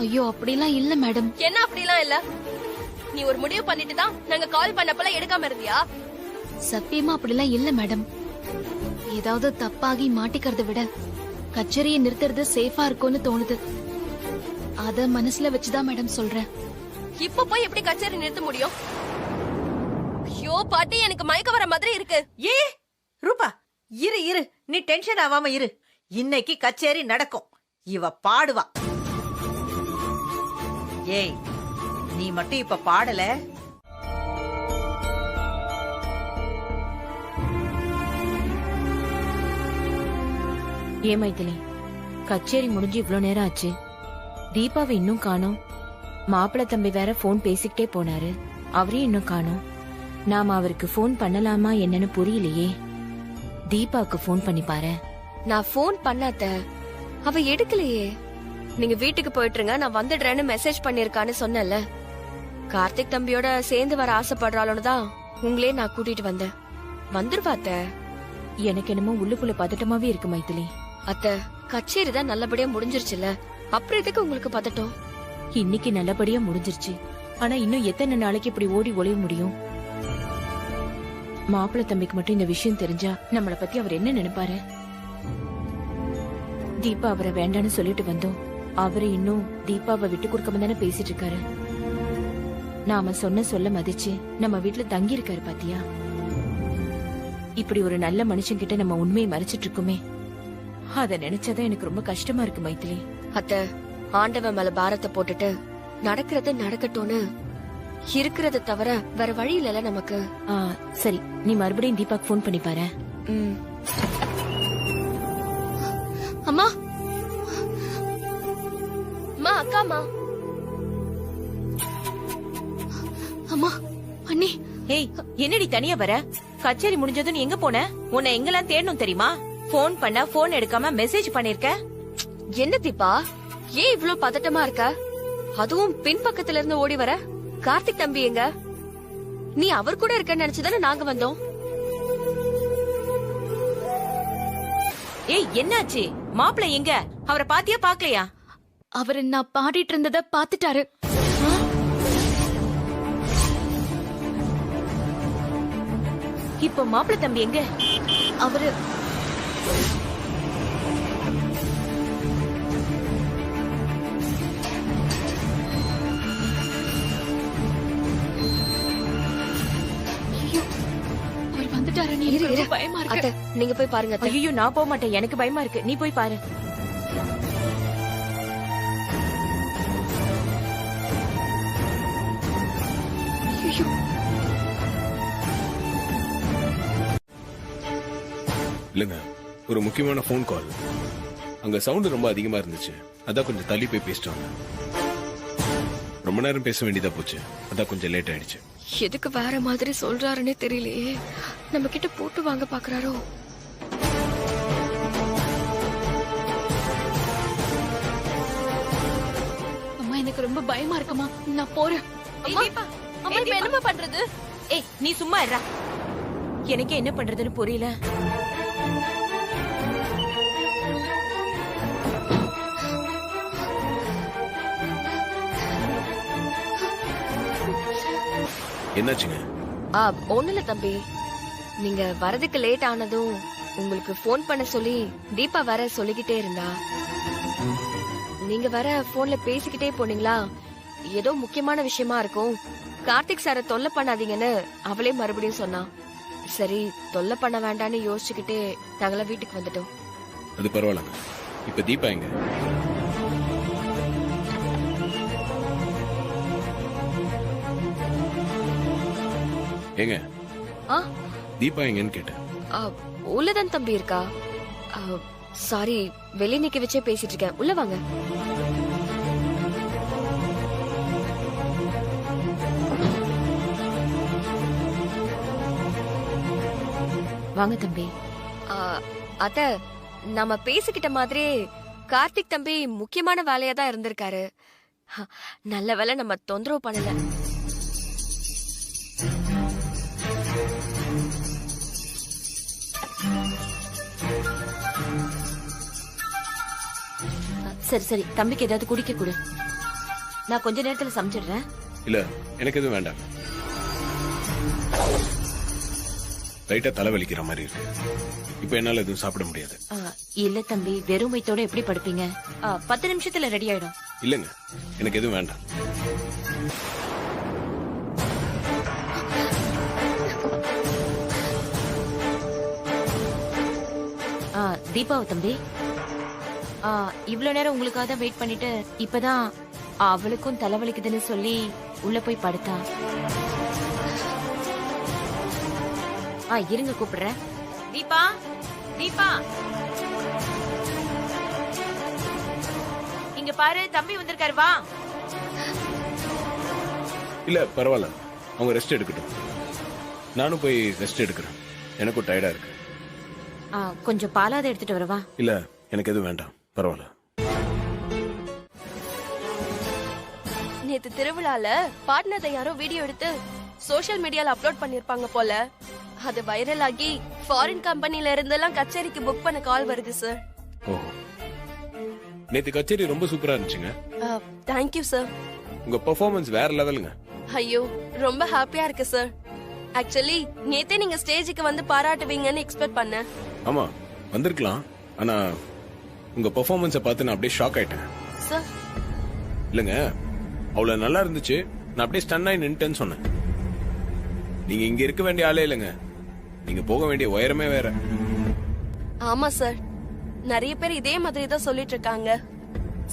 ஐயோ, அப்படிலாம் இல்ல மேடம். என்ன அப்படிலாம் இல்ல? நீ ஒரு முடிவு பண்ணிட்டு தான் நாங்க கால் பண்ணப்பல எடுக்காம இருந்தியா? சத்தியமா அப்படிலாம் இல்ல மேடம். ஏதாவது தப்பாகி மாட்டிக்கிறத விட கச்சேரியை நிறுத்துறது சேஃபா இருக்கும்னு தோணுது. அத மனசுல வச்சுதான் மேடம் சொல்றேன். இப்ப போய் எப்படி கச்சேரி நிறுத்த முடியும்? ஐயோ பாட்டி, எனக்கு மயக்க வர மாதிரி இருக்கு. ஏ ரூபா, இரு நீ டென்ஷன் ஆகாம இரு. இன்னைக்கு கச்சேரி நடக்கும். இவ பாடுவா. ஏய், நீ மட்டும் இப்ப பாடல. ஏ மைதிலி, கச்சேரி முடிஞ்சு இவ்ளோ நேரம் ஆச்சு, தீபாவை இன்னும் காணோம். மாப்பிள்ள தம்பி வேற போன் பேசிக்கிட்டே போனாரு, அவரையும் இன்னும் காணோம். நாம அவருக்கு போன் பண்ணலாமா என்னன்னு புரியலையே. தீபாவுக்கு போன் பண்ணி பாரு. நான் போன் பண்ணாத, அவ எடுக்கலையே. நீங்க வீட்டுக்கு போயிட்டுருங்க, நான் வந்துடுறேன்னு மெசேஜ் பண்ணிருக்கான்னு சொன்னல. கார்த்திக் தம்பியோட சேர்ந்து வர ஆசைப்படுறாளோன்னு தான் உங்களே நான் கூட்டிட்டு வந்தேன். வந்துருவாத்த. எனக்கு என்னமோ உள்ளுக்குள்ள பதட்டமாவே இருக்கு மைதிலி. அத்த, கச்சேரி தான் நல்லபடியா முடிஞ்சிருச்சுல, அப்புறம் எதுக்கு உங்களுக்கு பதட்டம்? இன்னைக்கு நல்லபடியா முடிஞ்சிருச்சு, ஆனா இன்னும் எத்தனை நாளைக்கு இப்படி ஓடி ஒளிய முடியும்? மாப்பிள்ள தம்பிக்கு மட்டும் இந்த விஷயம் தெரிஞ்சா நம்மள பத்தி அவர் என்ன நினைப்பாரு? தீபா அவரை வேண்டான்னு சொல்லிட்டு வந்தோம், அவரு இன்னும் தீபாவை விட்டு கொடுக்காம தானே பேசிட்டு இருக்காரு. நாம சொன்ன சொல்ல மதிச்சு நம்ம வீட்டுல தங்கி இருக்காரு பாத்தியா? இப்படி ஒரு நல்ல மனுஷன் கிட்ட நம்ம உண்மையை மறைச்சிட்டு இருக்குமே, அத நினைச்சாதான் எனக்கு ரொம்ப கஷ்டமா இருக்கு மைதிலி. அத்த, ஆண்டவன் மேல பாரத்தை போட்டுட்டு நடக்கிறது நடக்கட்டும்னு இருக்கிறத தவிர வேற வழி இல்லல நமக்கு. சரி, நீ மறுபடியும் தீபாக்கு போன் பண்ணி பாரு. அம்மா, அம்மா, அக்காமா, அம்மா, அண்ணி. ஏய் என்னடி தனியா வர? கச்சேரி முடிஞ்சதும் நீ எங்க போன? உன்னை எங்கெல்லாம் தேடணும் தெரியுமா? போன் பண்ண போன் எடுக்காம மெசேஜ் பண்ணிருக்க. என்ன தீபா, ஏன் இவ்ளோ பதட்டமா இருக்க? அதுவும் பின் பக்கத்துல இருந்து ஓடி வர. கார்த்திக் தம்பி எங்க? நீ அவர் கூட இருக்கன்னு நினைச்சுதானே நாங்க வந்தோம். ஏய் என்னாச்சு? மாப்பிள்ளை எங்க? அவரை பாத்தியா பாக்கலையா? அவரு நான் பாடிட்டு இருந்தத பாத்துட்டாரு. இப்ப மாப்பிள்ளை தம்பி எங்க? அவரு வந்துட்டாரு. பயமா இருக்கு. நீங்க போய் பாருங்க. ஐயோ நான் போக மாட்டேன், எனக்கு பயமா இருக்கு. நீ போய் பாரு. இல்லங்க, ஒரு முக்கியமான ஃபோன் கால். அங்க சவுண்ட் ரொம்ப அதிகமா இருந்துச்சு, அதான் கொஞ்சம் தள்ளி போய் பேசிட்டாங்க. ரொம்ப நேரம் பேச வேண்டியதா போச்சு, அதான் கொஞ்சம் லேட் ஆயிடுச்சு. எதுக்கு வேற மாதிரி சொல்றாருன்னே தெரியலையே. நம்ம கிட்ட போட்டு வாங்க பாக்குறாரோ? அம்மா எனக்கு ரொம்ப பயமா இருக்குமா, நான் போறேன். அம்மா இப்ப என்னமா பண்றது? ஏய் நீ சும்மா இருடா. எனக்கு என்ன பண்றதுன்னு புரியல. என்னாச்சுங்க? ஒண்ணுல தம்பி, நீங்க வரதுக்கு லேட் ஆனதும் உங்களுக்கு போன் பண்ண சொல்லி தீபா வர சொல்லிக்கிட்டே இருந்தா. நீங்க வர போன்ல பேசிக்கிட்டே போனீங்களா? ஏதோ முக்கியமான விஷயமா இருக்கும், கார்த்திக் சார தொல்லை பண்ணாதீங்கன்னு அவளே மறுபடியும் சொன்னா. சரி தொல்லை பண்ண வேண்டான்னு யோசிச்சுக்கிட்டே நாங்கள வீட்டுக்கு வந்துட்டோம். அது பரவாயில்லங்க. இப்ப தீபா எங்க? ஏங்க தீபா எங்கன்னு கேட்டேன். உள்ளதான் தம்பி இருக்கா. சாரி, வெளியே நிக்க வச்சே பேசிட்டு இருக்கேன். உள்ள வாங்க. வாங்க தம்பி. அத்த, நம்ம பேசிக்கிட்ட மாதிரி கார்த்திக் தம்பி முக்கியமான வேலையா தான் இருந்திருக்காரு. நல்ல வேலை நம்ம தொந்தரவு பண்ணல. சரி சரி, தம்பிக்கு ஏதாவது குடிக்க கொடு. நான் கொஞ்ச நேரத்துல சமைச்சிடுறேன். இல்ல எனக்கு எதுவும் வேண்டாம். லைட்டா தலைவலிக்கிற மாதிரி இருக்கு. இப்ப என்னால எதுவும் சாப்பிட முடியாது. இல்ல தம்பி, வெறும் வயித்தோட எப்படி படுப்பீங்க? 10 நிமிஷத்துல ரெடி ஆயிடும். இல்லங்க, எனக்கு எதுவும் வேண்டாம். தீபாவ தம்பி, இவ்வளவு நேரம் உங்களுக்காக தான் வெயிட் பண்ணிட்டு இப்பதான் அவளுக்கும் தலைவலிக்குதுன்னு சொல்லி உள்ள போய் படுத்தா. இருங்க கூப்பிடுறேன். தீபா, தீபா இங்க பாரு, தம்பி வந்திருக்காரு, வா. இல்ல பரவாயில்ல, அவங்க ரெஸ்ட் எடுக்கட்டும். நானும் போய் ரெஸ்ட் எடுக்கிறேன், எனக்கும் டயர்டா இருக்கு. கொஞ்சம் பாலாத எடுத்துட்டு வரவா? இல்ல எனக்கு எதுவும் வேண்டாம், பரவாயில்ல. நேத்து திருவிழால பாடினதை யாரோ வீடியோ எடுத்து சோஷியல் மீடியால அப்லோட் பண்ணிருப்பாங்க போல. அது வைரல் ஆகி ஃபாரின் கம்பெனில இருந்தெல்லாம் கச்சேரிக்கு புக் பண்ண கால் வருது சார். நேத்து கச்சேரி ரொம்ப சூப்பரா இருந்துச்சுங்க. Thank you sir. உங்க பெர்ஃபார்மன்ஸ் வேற லெவலுங்க. ஐயோ ரொம்ப ஹாப்பியா இருக்கு சார். ஆக்சுவலி நேத்தே நீங்க ஸ்டேஜுக்கு வந்து பாராட்டுவீங்கன்னு எக்ஸ்பெக்ட் பண்ணேன். ஆமா வந்திருக்கலாம், ஆனா உங்க பெர்ஃபார்மன்ஸை பார்த்து நான் அப்படியே ஷாக் ஆயிட்டேன். சார் இல்லங்க, அவ்வளவு நல்லா இருந்துச்சு, நான் அப்படியே ஸ்டன் ஆகி நின்னுட்டேன்னு சொன்னேன். நீங்க இங்க இருக்க வேண்டிய ஆளே இல்லைங்க, நீங்க போக வேண்டிய உயரமே வேற. ஆமா சார், நிறைய பேர் இதே மாதிரி தான் சொல்லிட்டு இருக்காங்க.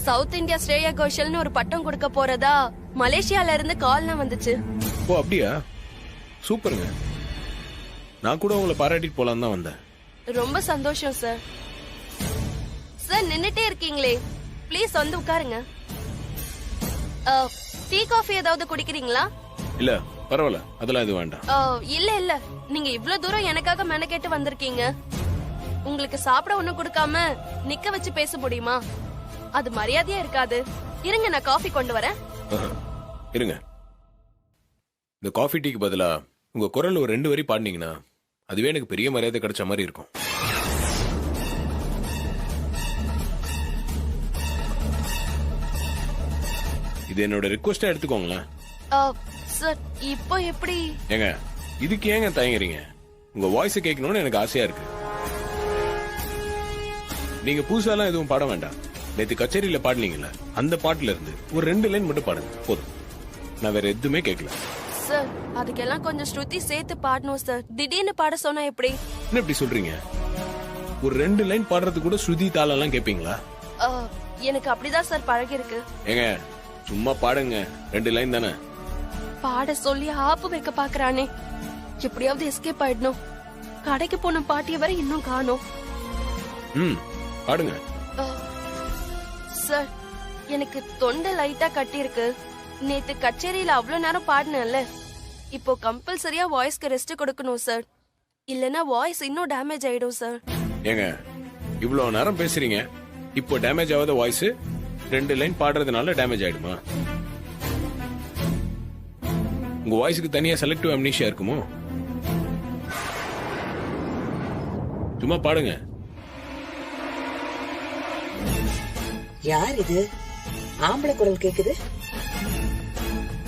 சவுத் இந்தியா ஸ்ரேயா கோஷல்னு ஒரு பட்டம் கொடுக்க போறதா மலேசியால இருந்து கால்லாம் வந்துச்சு. ஓ அப்படியா, சூப்பருங்க. நான் கூட உங்களை பாராட்டிட்டு போலாம் தான் வந்தேன். ரொம்ப சந்தோஷம் சார். சார் நின்னுட்டே இருக்கீங்களே, ப்ளீஸ் வந்து உட்காருங்க. டீ காஃபி ஏதாவது குடிக்கிறீங்களா? இல்ல பரவாயில்ல, அதெல்லாம் இது வேண்டாம். இல்ல இல்ல, நீங்க இவ்ளோ தூரம் எனக்காக மெனக்கெட்டு வந்திருக்கீங்க. உங்களுக்கு சாப்பிட ஒண்ணும் கொடுக்காம நிக்க வச்சு பேச முடியுமா? அது மரியாதையா இருக்காது. இருங்க, நான் காஃபி கொண்டு வரேன். இருங்க, இந்த காஃபி டீக்கு பதிலா உங்க குரல் ஒரு 2 வரி பாடினீங்கன்னா அதுவே எனக்கு பெரிய மரியாதை கிடைச்ச மாதிரி இருக்கும். இது என்னோட ரிக்வெஸ்டா எடுத்துக்கோங்களேன். சார், இப்போ எப்படி? ஏங்க, இதுக்கு ஏங்க தயங்குறீங்க? உங்க வாய்ஸ் கேட்கணும்னு எனக்கு ஆசையா இருக்கு. நீங்க புதுசாலாம் எதுவும் பாட வேண்டாம். நேத்து கச்சேரியில பாடினீங்கல்ல, அந்த பாட்டுல இருந்து ஒரு 2 லைன் மட்டும் பாடுங்க போதும். நான் வேற எதுவுமே கேட்கல. சார், அதுக்கெல்லாம் கொஞ்சம் ஸ்ருதி சேர்த்து பாடணும் சார். திடீர்னு பாட சொன்னா எப்படி? என்ன இப்படி சொல்றீங்க? ஒரு 2 லைன் பாடுறது கூட ஸ்ருதி தாளெல்லாம் கேட்பீங்களா? எனக்கு அப்படிதான் சார் பழகி இருக்கு. ஏங்க, சும்மா பாடுங்க, 2 லைன் தானே. பாட சொல்லி ஆப்பு வைக்க பாக்குறானே, எப்படியாவது எஸ்கேப் ஆயிடணும். கடைக்கு போன பாட்டிய வரை இன்னும் காணோம். பாடுங்க. சார், எனக்கு தொண்டை லைட்டா கட்டி இருக்கு. நேத்து கச்சேரியில அவ்வளவு நேரம் பாடினேன்ல, இப்போ கம்பல்சரியா வாய்ஸ்க்கு ரெஸ்ட் கொடுக்கணும் சார். இல்லனா வாய்ஸ் இன்னும் டேமேஜ் ஆயிடும் சார். ஏங்க, இவ்வளவு நேரம் பேசுறீங்க, இப்போ டேமேஜ் ஆகாத வாய்ஸ் 2 லைன் பாடுறதுனால டேமேஜ் ஆயிடுமா? உங்க வாய்ஸுக்கு தனியா செலக்டிவ் அம்னீஷியா இருக்குமோ? சும்மா பாடுங்க. யார் இது? ஆம்பளை குரல் கேக்குது.